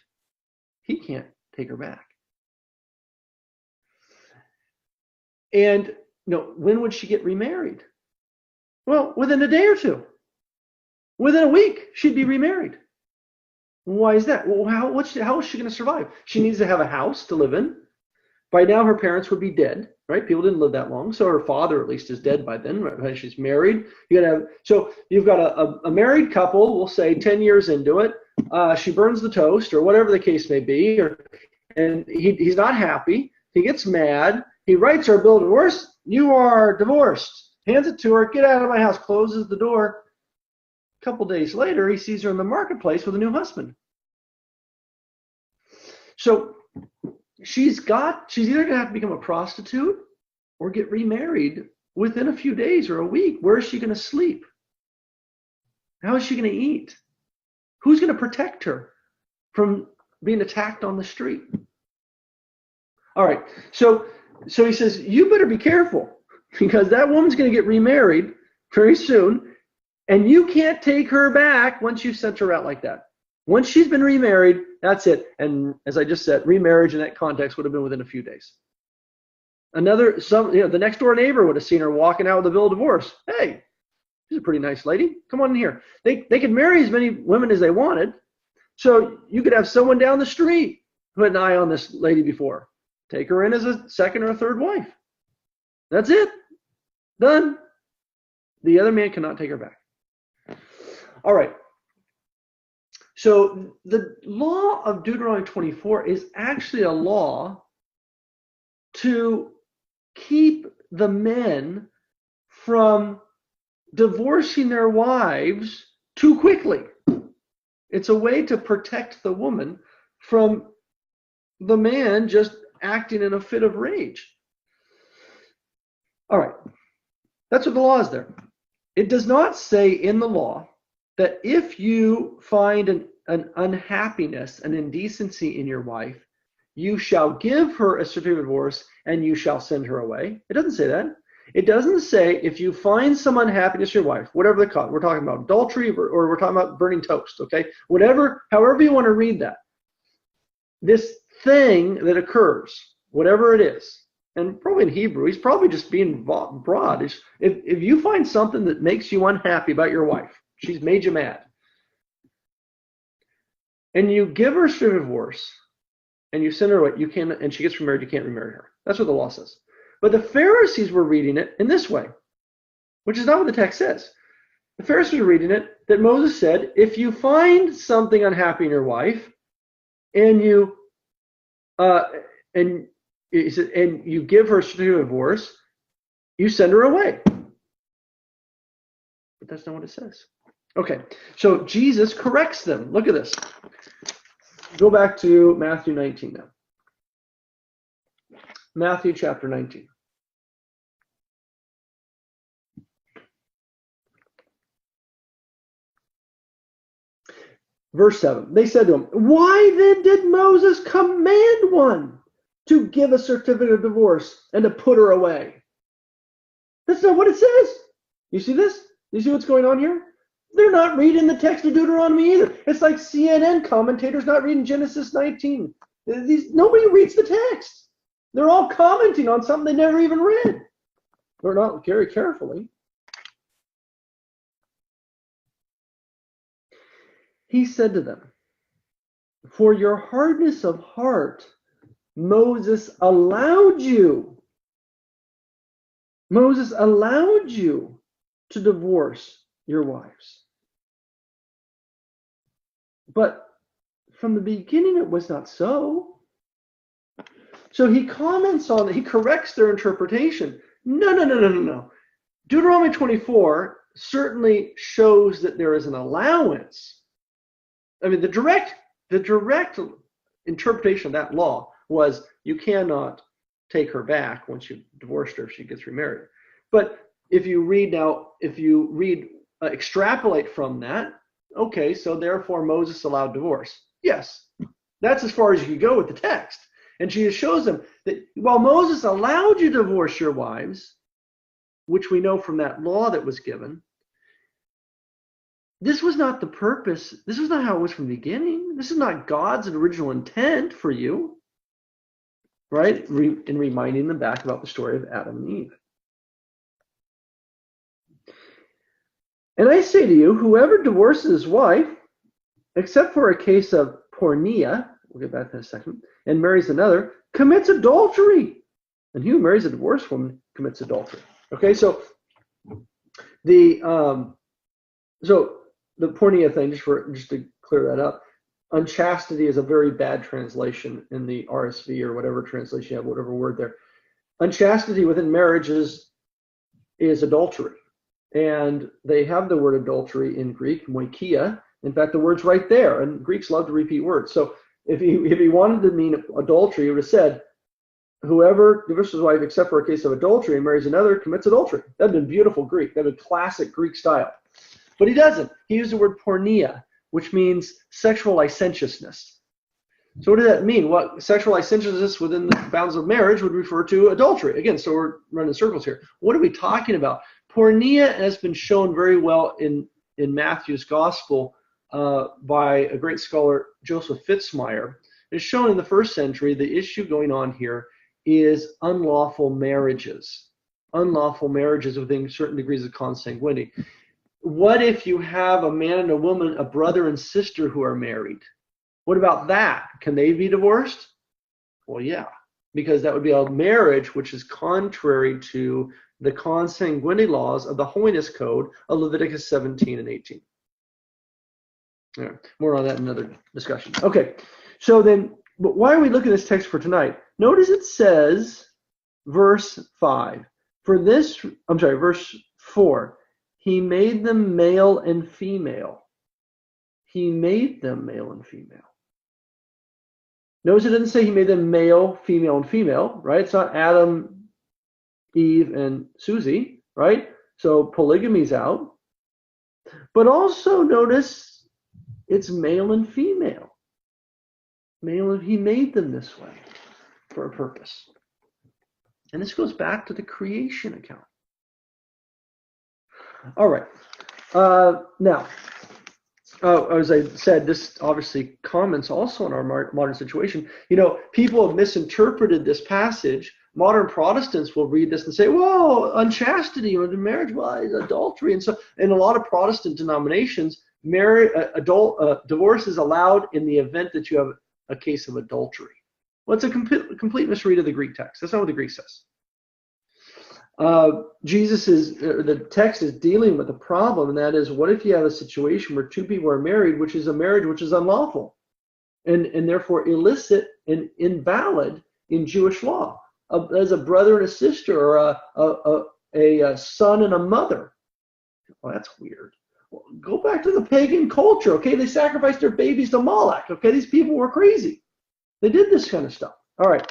he can't take her back. And when would she get remarried? Well, within a day or two. Within a week, she'd be remarried. Why is that? Well, how is she going to survive? She needs to have a house to live in. By now, her parents would be dead, right? People didn't live that long, so her father at least is dead by then. Right? She's married. So you've got a married couple. We'll say 10 years into it. She burns the toast, or whatever the case may be, and he's not happy. He gets mad. He writes her a bill of divorce. You are divorced. Hands it to her. Get out of my house. Closes the door. A couple days later, he sees her in the marketplace with a new husband. So she's either going to have to become a prostitute or get remarried within a few days or a week. Where is she going to sleep? How is she going to eat? Who's going to protect her from being attacked on the street? All right, so he says, you better be careful, because that woman's going to get remarried very soon, and you can't take her back once you've sent her out like that. Once she's been remarried, that's it. And as I just said, remarriage in that context would have been within a few days. The next door neighbor would have seen her walking out with a bill of divorce. Hey, she's a pretty nice lady. Come on in here. They could marry as many women as they wanted. So you could have someone down the street put an eye on this lady before. Take her in as a second or a third wife. That's it. Done. The other man cannot take her back. All right. So the law of Deuteronomy 24 is actually a law to keep the men from divorcing their wives too quickly. It's a way to protect the woman from the man just acting in a fit of rage. All right. That's what the law is there. It does not say in the law that if you find an unhappiness, an indecency in your wife, you shall give her a certificate of divorce and you shall send her away. It doesn't say that. It doesn't say if you find some unhappiness in your wife, whatever they call it. We're talking about adultery or we're talking about burning toast, okay? Whatever, however you want to read that. This thing that occurs, whatever it is, and probably in Hebrew, he's probably just being broad. If you find something that makes you unhappy about your wife, she's made you mad, and you give her a certificate of divorce, and you send her away, you can't, and she gets remarried, you can't remarry her. That's what the law says. But the Pharisees were reading it in this way, which is not what the text says. The Pharisees were reading it that Moses said, if you find something unhappy in your wife, and you give her a certificate of divorce, you send her away. But that's not what it says. Okay, so Jesus corrects them. Look at this. Go back to Matthew 19 now. Matthew chapter 19. Verse 7. They said to him, why then did Moses command one to give a certificate of divorce and to put her away? That's not what it says. You see this? You see what's going on here? They're not reading the text of Deuteronomy either. It's like CNN commentators not reading Genesis 19. Nobody reads the text. They're all commenting on something they never even read. Or not very carefully. He said to them, for your hardness of heart, Moses allowed you to divorce your wives. But from the beginning, it was not so. So he comments on it. He corrects their interpretation. No. Deuteronomy 24 certainly shows that there is an allowance. I mean, the direct interpretation of that law was you cannot take her back once you've divorced her if she gets remarried. But if you extrapolate from that, okay, so therefore Moses allowed divorce. Yes, that's as far as you can go with the text. And Jesus shows them that while Moses allowed you to divorce your wives, which we know from that law that was given, this was not the purpose. This was not how it was from the beginning. This is not God's original intent for you, right? In reminding them back about the story of Adam and Eve. And I say to you, whoever divorces his wife, except for a case of porneia, we'll get back to that in a second, and marries another, commits adultery. And he who marries a divorced woman commits adultery. Okay, so the porneia thing, just to clear that up, unchastity is a very bad translation in the RSV or whatever translation you have, whatever word there. Unchastity within marriage is adultery. And they have the word adultery in Greek, moikia. In fact, the word's right there, and Greeks love to repeat words. So if he wanted to mean adultery, he would have said, whoever divorces his wife except for a case of adultery and marries another commits adultery. That'd been beautiful Greek. That'd been classic Greek style. But he doesn't. He used the word porneia, which means sexual licentiousness. So what does that mean? What sexual licentiousness within the bounds of marriage would refer to adultery. Again, so we're running circles here. What are we talking about? Porneia has been shown very well in Matthew's gospel by a great scholar, Joseph Fitzmyer. It's shown in the first century. The issue going on here is unlawful marriages within certain degrees of consanguinity. What if you have a man and a woman, a brother and sister who are married? What about that? Can they be divorced? Well, yeah, because that would be a marriage which is contrary to the consanguinity laws of the holiness code of Leviticus 17 and 18. Yeah, more on that in another discussion. Okay, so then, but why are we looking at this text for tonight? Notice it says, verse 5. Verse 4. He made them male and female. He made them male and female. Notice it doesn't say he made them male, female, and female, right? It's not Adam, Eve, and Susie, right? So polygamy's out. But also notice it's male and female. He made them this way for a purpose. And this goes back to the creation account. All right. Now, as I said, this obviously comments also on our modern situation. People have misinterpreted this passage. Modern Protestants will read this and say, "Whoa, unchastity or marriage, well, adultery." And so, in a lot of Protestant denominations, divorce is allowed in the event that you have a case of adultery. Well, it's a complete misread of the Greek text. That's not what the Greek says. The text is dealing with a problem, and that is, what if you have a situation where two people are married, which is a marriage which is unlawful, and therefore illicit and invalid in Jewish law, as a brother and a sister, or a son and a mother? Well, that's weird. Well, go back to the pagan culture. Okay, they sacrificed their babies to Moloch. Okay, these people were crazy. They did this kind of stuff. All right.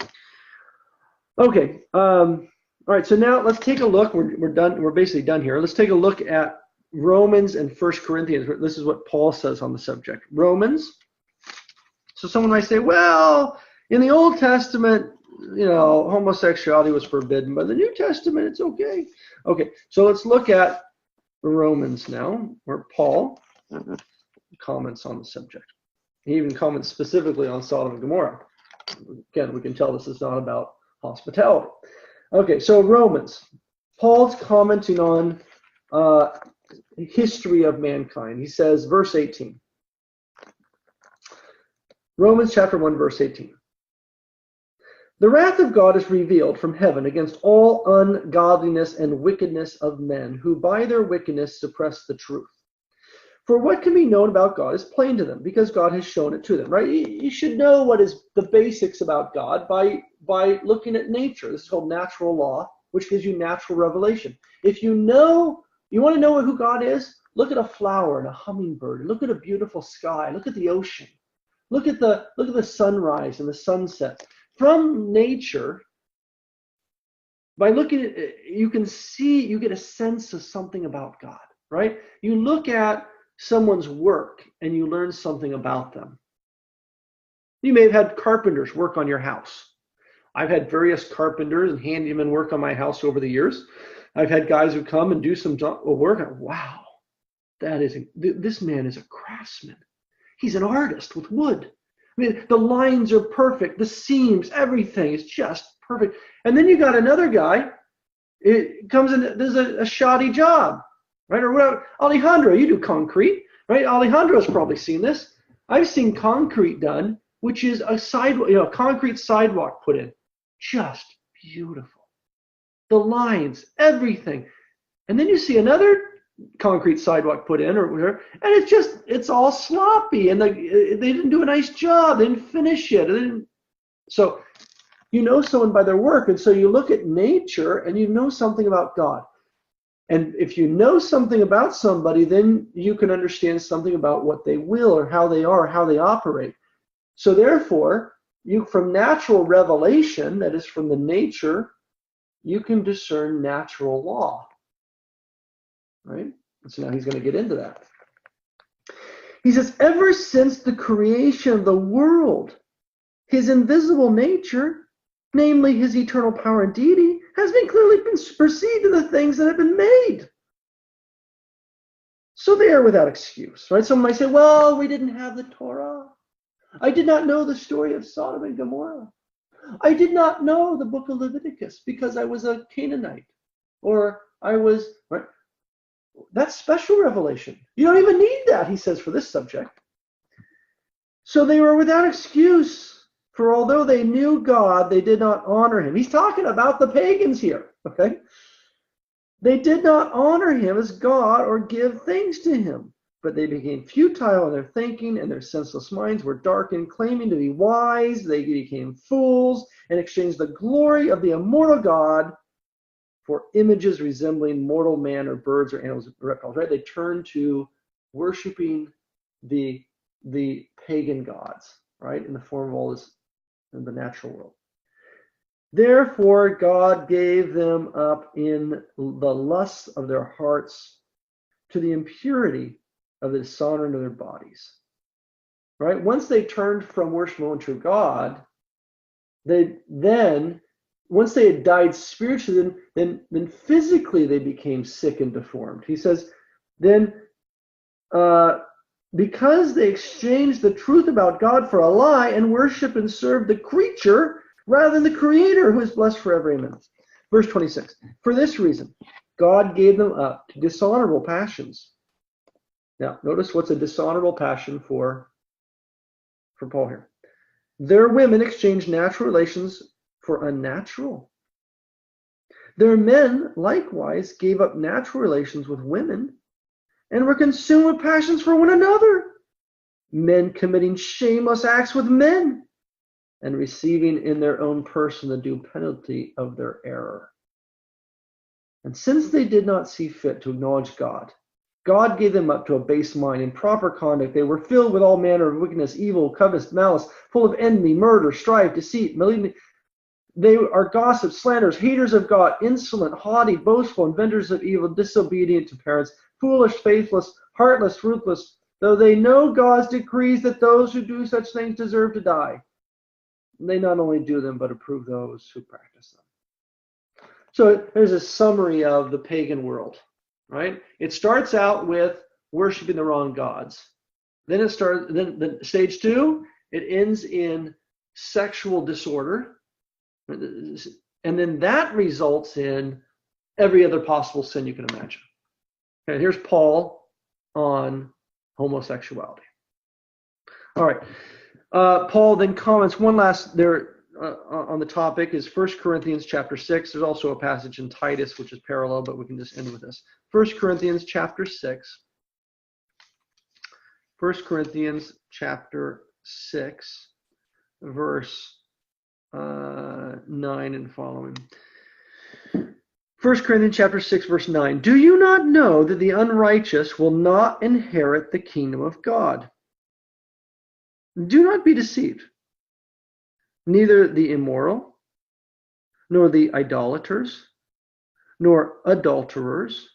Okay. All right, so now let's take a look. We're done. We're basically done here. Let's take a look at Romans and 1 Corinthians. This is what Paul says on the subject. Romans. So someone might say, well, in the Old Testament, homosexuality was forbidden, but in the New Testament, it's okay. Okay, so let's look at Romans now, where Paul comments on the subject. He even comments specifically on Sodom and Gomorrah. Again, we can tell this is not about hospitality. Okay, so Romans. Paul's commenting on history of mankind. He says, verse 18. Romans chapter 1, verse 18. The wrath of God is revealed from heaven against all ungodliness and wickedness of men, who by their wickedness suppress the truth. For what can be known about God is plain to them, because God has shown it to them, right? You should know what is the basics about God by looking at nature. This is called natural law, which gives you natural revelation. If you want to know who God is, look at a flower and a hummingbird. Look at a beautiful sky. Look at the ocean. Look at the sunrise and the sunset. From nature, by looking at it, you get a sense of something about God, right? You look at someone's work and you learn something about them. You may have had carpenters work on your house. I've had various carpenters and handymen work on my house over the years. I've had guys who come and do some work. And, wow, this man is a craftsman. He's an artist with wood. I mean, the lines are perfect. The seams, everything is just perfect. And then you got another guy. It comes in, does a shoddy job. Right, or whatever. Alejandro, you do concrete, right? Alejandro's probably seen this. I've seen concrete done, which is a sidewalk, concrete sidewalk put in. Just beautiful. The lines, everything. And then you see another concrete sidewalk put in, or whatever, and it's all sloppy, and they didn't do a nice job. They didn't finish it. So you know someone by their work, and so you look at nature, and you know something about God. And if you know something about somebody, then you can understand something about what they will, or how they are, or how they operate. So therefore, from natural revelation, that is from the nature, you can discern natural law. Right? So now he's going to get into that. He says, ever since the creation of the world, his invisible nature, namely his eternal power and deity, has been clearly perceived in the things that have been made. So they are without excuse, right? Someone might say, well, we didn't have the Torah. I did not know the story of Sodom and Gomorrah. I did not know the book of Leviticus because I was a Canaanite, or I was, right? That's special revelation. You don't even need that, he says, for this subject. So they were without excuse, for although they knew God, they did not honor him. He's talking about the pagans here, okay? They did not honor him as God or give thanks to him, but they became futile in their thinking, and their senseless minds were darkened. Claiming to be wise, they became fools and exchanged the glory of the immortal God for images resembling mortal man or birds or animals or reptiles, right? They turned to worshiping the pagan gods, right, in the form of all this in the natural world. Therefore, God gave them up in the lusts of their hearts to the impurity of the dishonoring of their bodies. Right? Once they turned from worshiping one true God, once they had died spiritually, then physically they became sick and deformed. He says, then because they exchanged the truth about God for a lie and worship and serve the creature rather than the Creator, who is blessed forever. Amen. Verse 26. For this reason, God gave them up to dishonorable passions. Now, notice what's a dishonorable passion for Paul here. Their women exchanged natural relations for unnatural. Their men likewise gave up natural relations with women and were consumed with passions for one another, men committing shameless acts with men and receiving in their own person the due penalty of their error. And since they did not see fit to acknowledge God, God gave them up to a base mind. In proper conduct, they were filled with all manner of wickedness, evil, covetousness, malice, full of envy, murder, strife, deceit, malignity. They are gossips, slanderers, haters of God, insolent, haughty, boastful, inventors of evil, disobedient to parents, foolish, faithless, heartless, ruthless, though they know God's decrees that those who do such things deserve to die. They not only do them, but approve those who practice them. So there's a summary of the pagan world, right? It starts out with worshiping the wrong gods. Then stage 2, it ends in sexual disorder. And then that results in every other possible sin you can imagine. Okay, here's Paul on homosexuality. All right. Paul then comments one last there on the topic is 1 Corinthians chapter 6. There's also a passage in Titus which is parallel, but we can just end with this. 1 Corinthians chapter 6. 1 Corinthians chapter 6, verse 9 and following. 1 Corinthians chapter 6, verse 9. Do you not know that the unrighteous will not inherit the kingdom of God? Do not be deceived. Neither the immoral, nor the idolaters, nor adulterers,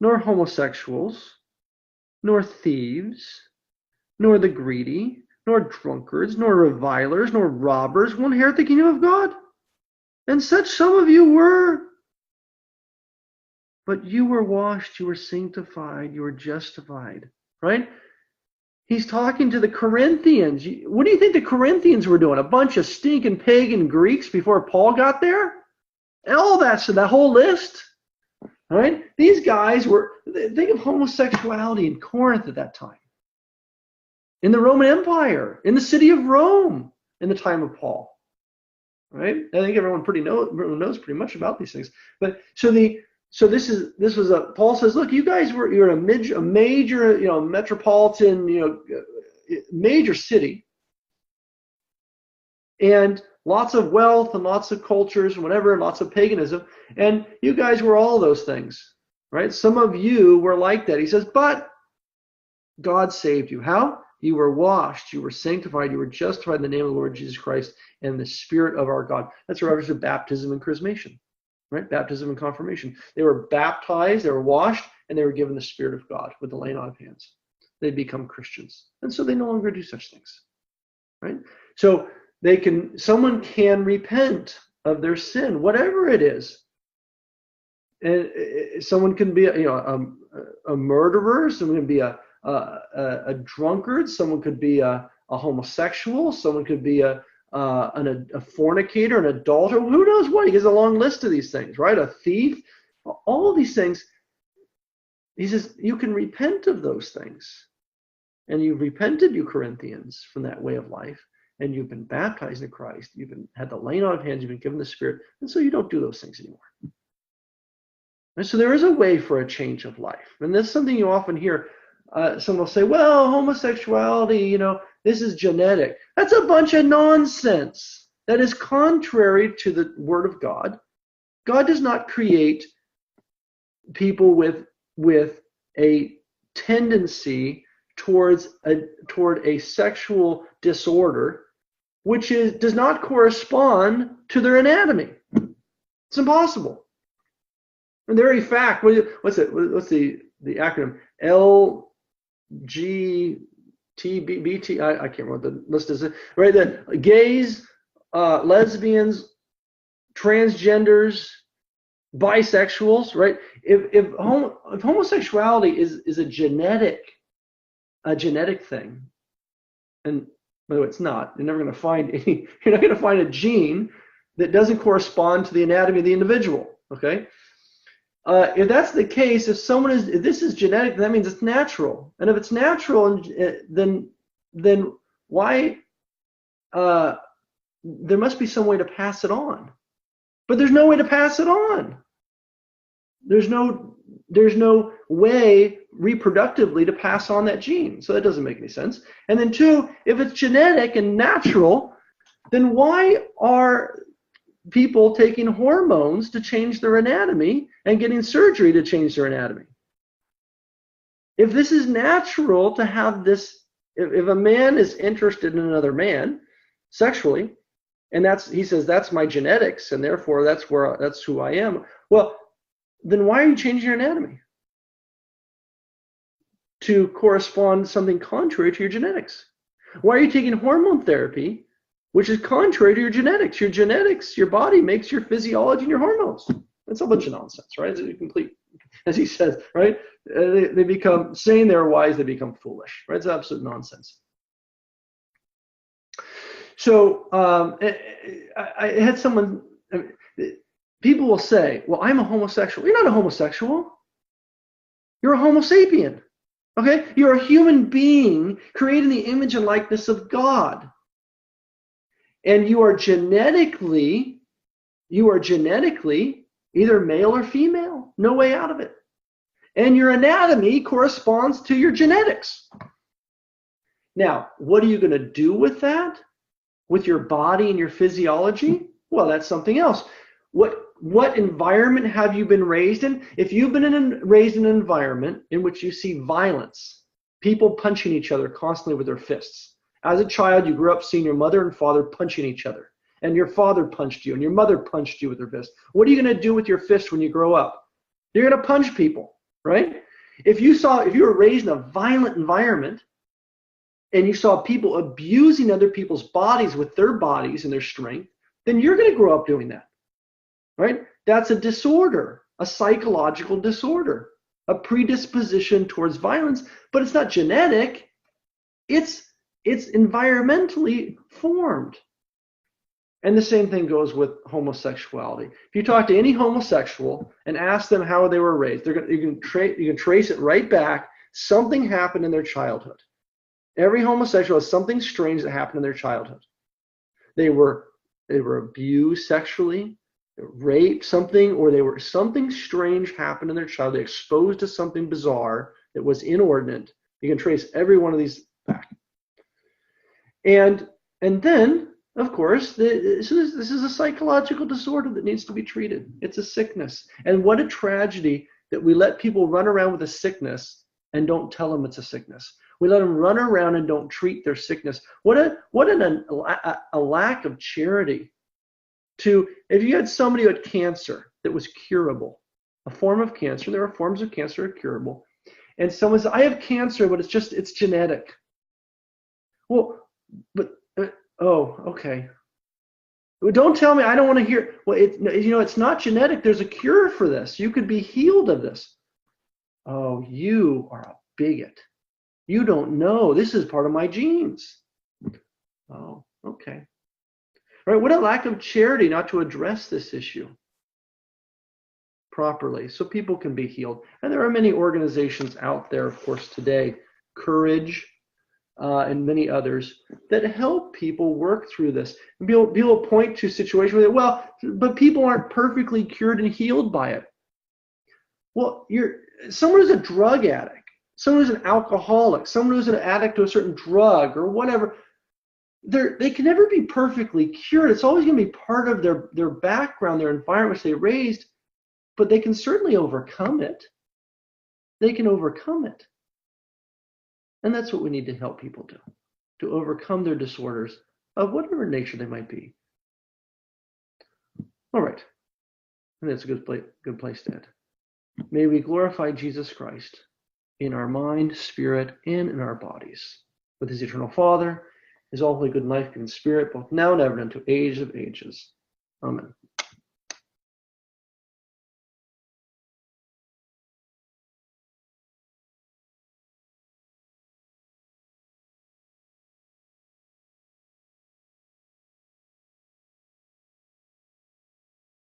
nor homosexuals, nor thieves, nor the greedy, nor drunkards, nor revilers, nor robbers will inherit the kingdom of God. And such some of you were. But you were washed, you were sanctified, you were justified. Right? He's talking to the Corinthians. What do you think the Corinthians were doing? A bunch of stinking pagan Greeks before Paul got there? And all that, so that whole list. Right? These guys were, think of homosexuality in Corinth at that time. In the Roman Empire, in the city of Rome, in the time of Paul. Right? I think everyone knows pretty much about these things. But Paul says, look, you guys you're in a major, metropolitan, major city, and lots of wealth and lots of cultures and whatever, and lots of paganism, and you guys were all those things, right? Some of you were like that. He says, but God saved you. How? You were washed, you were sanctified, you were justified in the name of the Lord Jesus Christ and the Spirit of our God. That's a reference to baptism and chrismation. Right? Baptism and confirmation. They were baptized, they were washed, and they were given the Spirit of God with the laying on of hands. They become Christians. And so they no longer do such things. Right? So someone can repent of their sin, whatever it is. And someone can be a murderer, someone can be a drunkard, someone could be a homosexual, someone could be a fornicator, an adulterer, who knows what? He gives a long list of these things, right? A thief, all of these things. He says you can repent of those things. and you've repented, you Corinthians, from that way of life, and you've been baptized in Christ, you've had the laying on of hands, you've been given the Spirit, and so you don't do those things anymore. And so there is a way for a change of life. And this is something you often hear. Someone will say, well, homosexuality, this is genetic. That's a bunch of nonsense. That is contrary to the Word of God. God does not create people with a tendency toward a sexual disorder which does not correspond to their anatomy. It's impossible. And the very fact, what's the acronym? LGBT, I can't remember what the list is, right? The gays, lesbians, transgenders, bisexuals, right? If homosexuality is a genetic thing, and by the way, it's not. You're never going to find you're not going to find a gene that doesn't correspond to the anatomy of the individual. Okay. If that's the case, if this is genetic, that means it's natural. And if it's natural, then why? There must be some way to pass it on. But there's no way to pass it on. There's no way reproductively to pass on that gene. So that doesn't make any sense. And then two, if it's genetic and natural, then why are people taking hormones to change their anatomy and getting surgery to change their anatomy? If this is natural to have this, if a man is interested in another man sexually, and he says that's my genetics, and therefore that's who I am. Well, then why are you changing your anatomy to correspond something contrary to your genetics? Why are you taking hormone therapy, which is contrary to your genetics? Your genetics, your body makes your physiology and your hormones. That's a bunch of nonsense, right? It's complete, as he says, right? They become, saying they're wise, they become foolish, right? It's absolute nonsense. So I had someone, people will say, well, I'm a homosexual. You're not a homosexual. You're a homo sapien. Okay? You're a human being created in the image and likeness of God. And you are genetically either male or female. No way out of it. And your anatomy corresponds to your genetics. Now, what are you going to do with that? With your body and your physiology? Well, that's something else. What environment have you been raised in? If you've been raised in an environment in which you see violence, people punching each other constantly with their fists. As a child, you grew up seeing your mother and father punching each other, and your father punched you, and your mother punched you with her fist. What are you going to do with your fist when you grow up? You're going to punch people, right? If you were raised in a violent environment, and you saw people abusing other people's bodies with their bodies and their strength, then you're going to grow up doing that, right? That's a disorder, a psychological disorder, a predisposition towards violence, but it's not genetic. It's environmentally formed. And the same thing goes with homosexuality. If you talk to any homosexual and ask them how they were raised, you can trace it right back. Something happened in their childhood. Every homosexual has something strange that happened in their childhood. They were abused sexually, raped, something strange happened in their childhood. They exposed to something bizarre that was inordinate. You can trace every one of these back. And then, of course, this is a psychological disorder that needs to be treated. It's a sickness. And what a tragedy that we let people run around with a sickness and don't tell them it's a sickness. We let them run around and don't treat their sickness. What a lack of charity. If you had somebody who had cancer that was curable, a form of cancer, there are forms of cancer that are curable, and someone says, I have cancer, but it's genetic. Well, but okay. Well, don't tell me, I don't want to hear. Well, it's not genetic. There's a cure for this. You could be healed of this. Oh, you are a bigot. You don't know. This is part of my genes. Oh, okay. All right, what a lack of charity not to address this issue properly so people can be healed. And there are many organizations out there, of course, today. Courage, and many others that help people work through this and be able to point to situations where, well, but people aren't perfectly cured and healed by it. Well, someone who's a drug addict, someone who's an alcoholic, someone who's an addict to a certain drug or whatever, they can never be perfectly cured. It's always going to be part of their background, their environment, which they raised, but they can certainly overcome it. They can overcome it. And that's what we need to help people do, to overcome their disorders of whatever nature they might be. All right. And that's a good place to end. May we glorify Jesus Christ in our mind, spirit, and in our bodies, with his eternal Father, his all holy, good, life-giving Spirit, both now and ever, and to age of ages. Amen.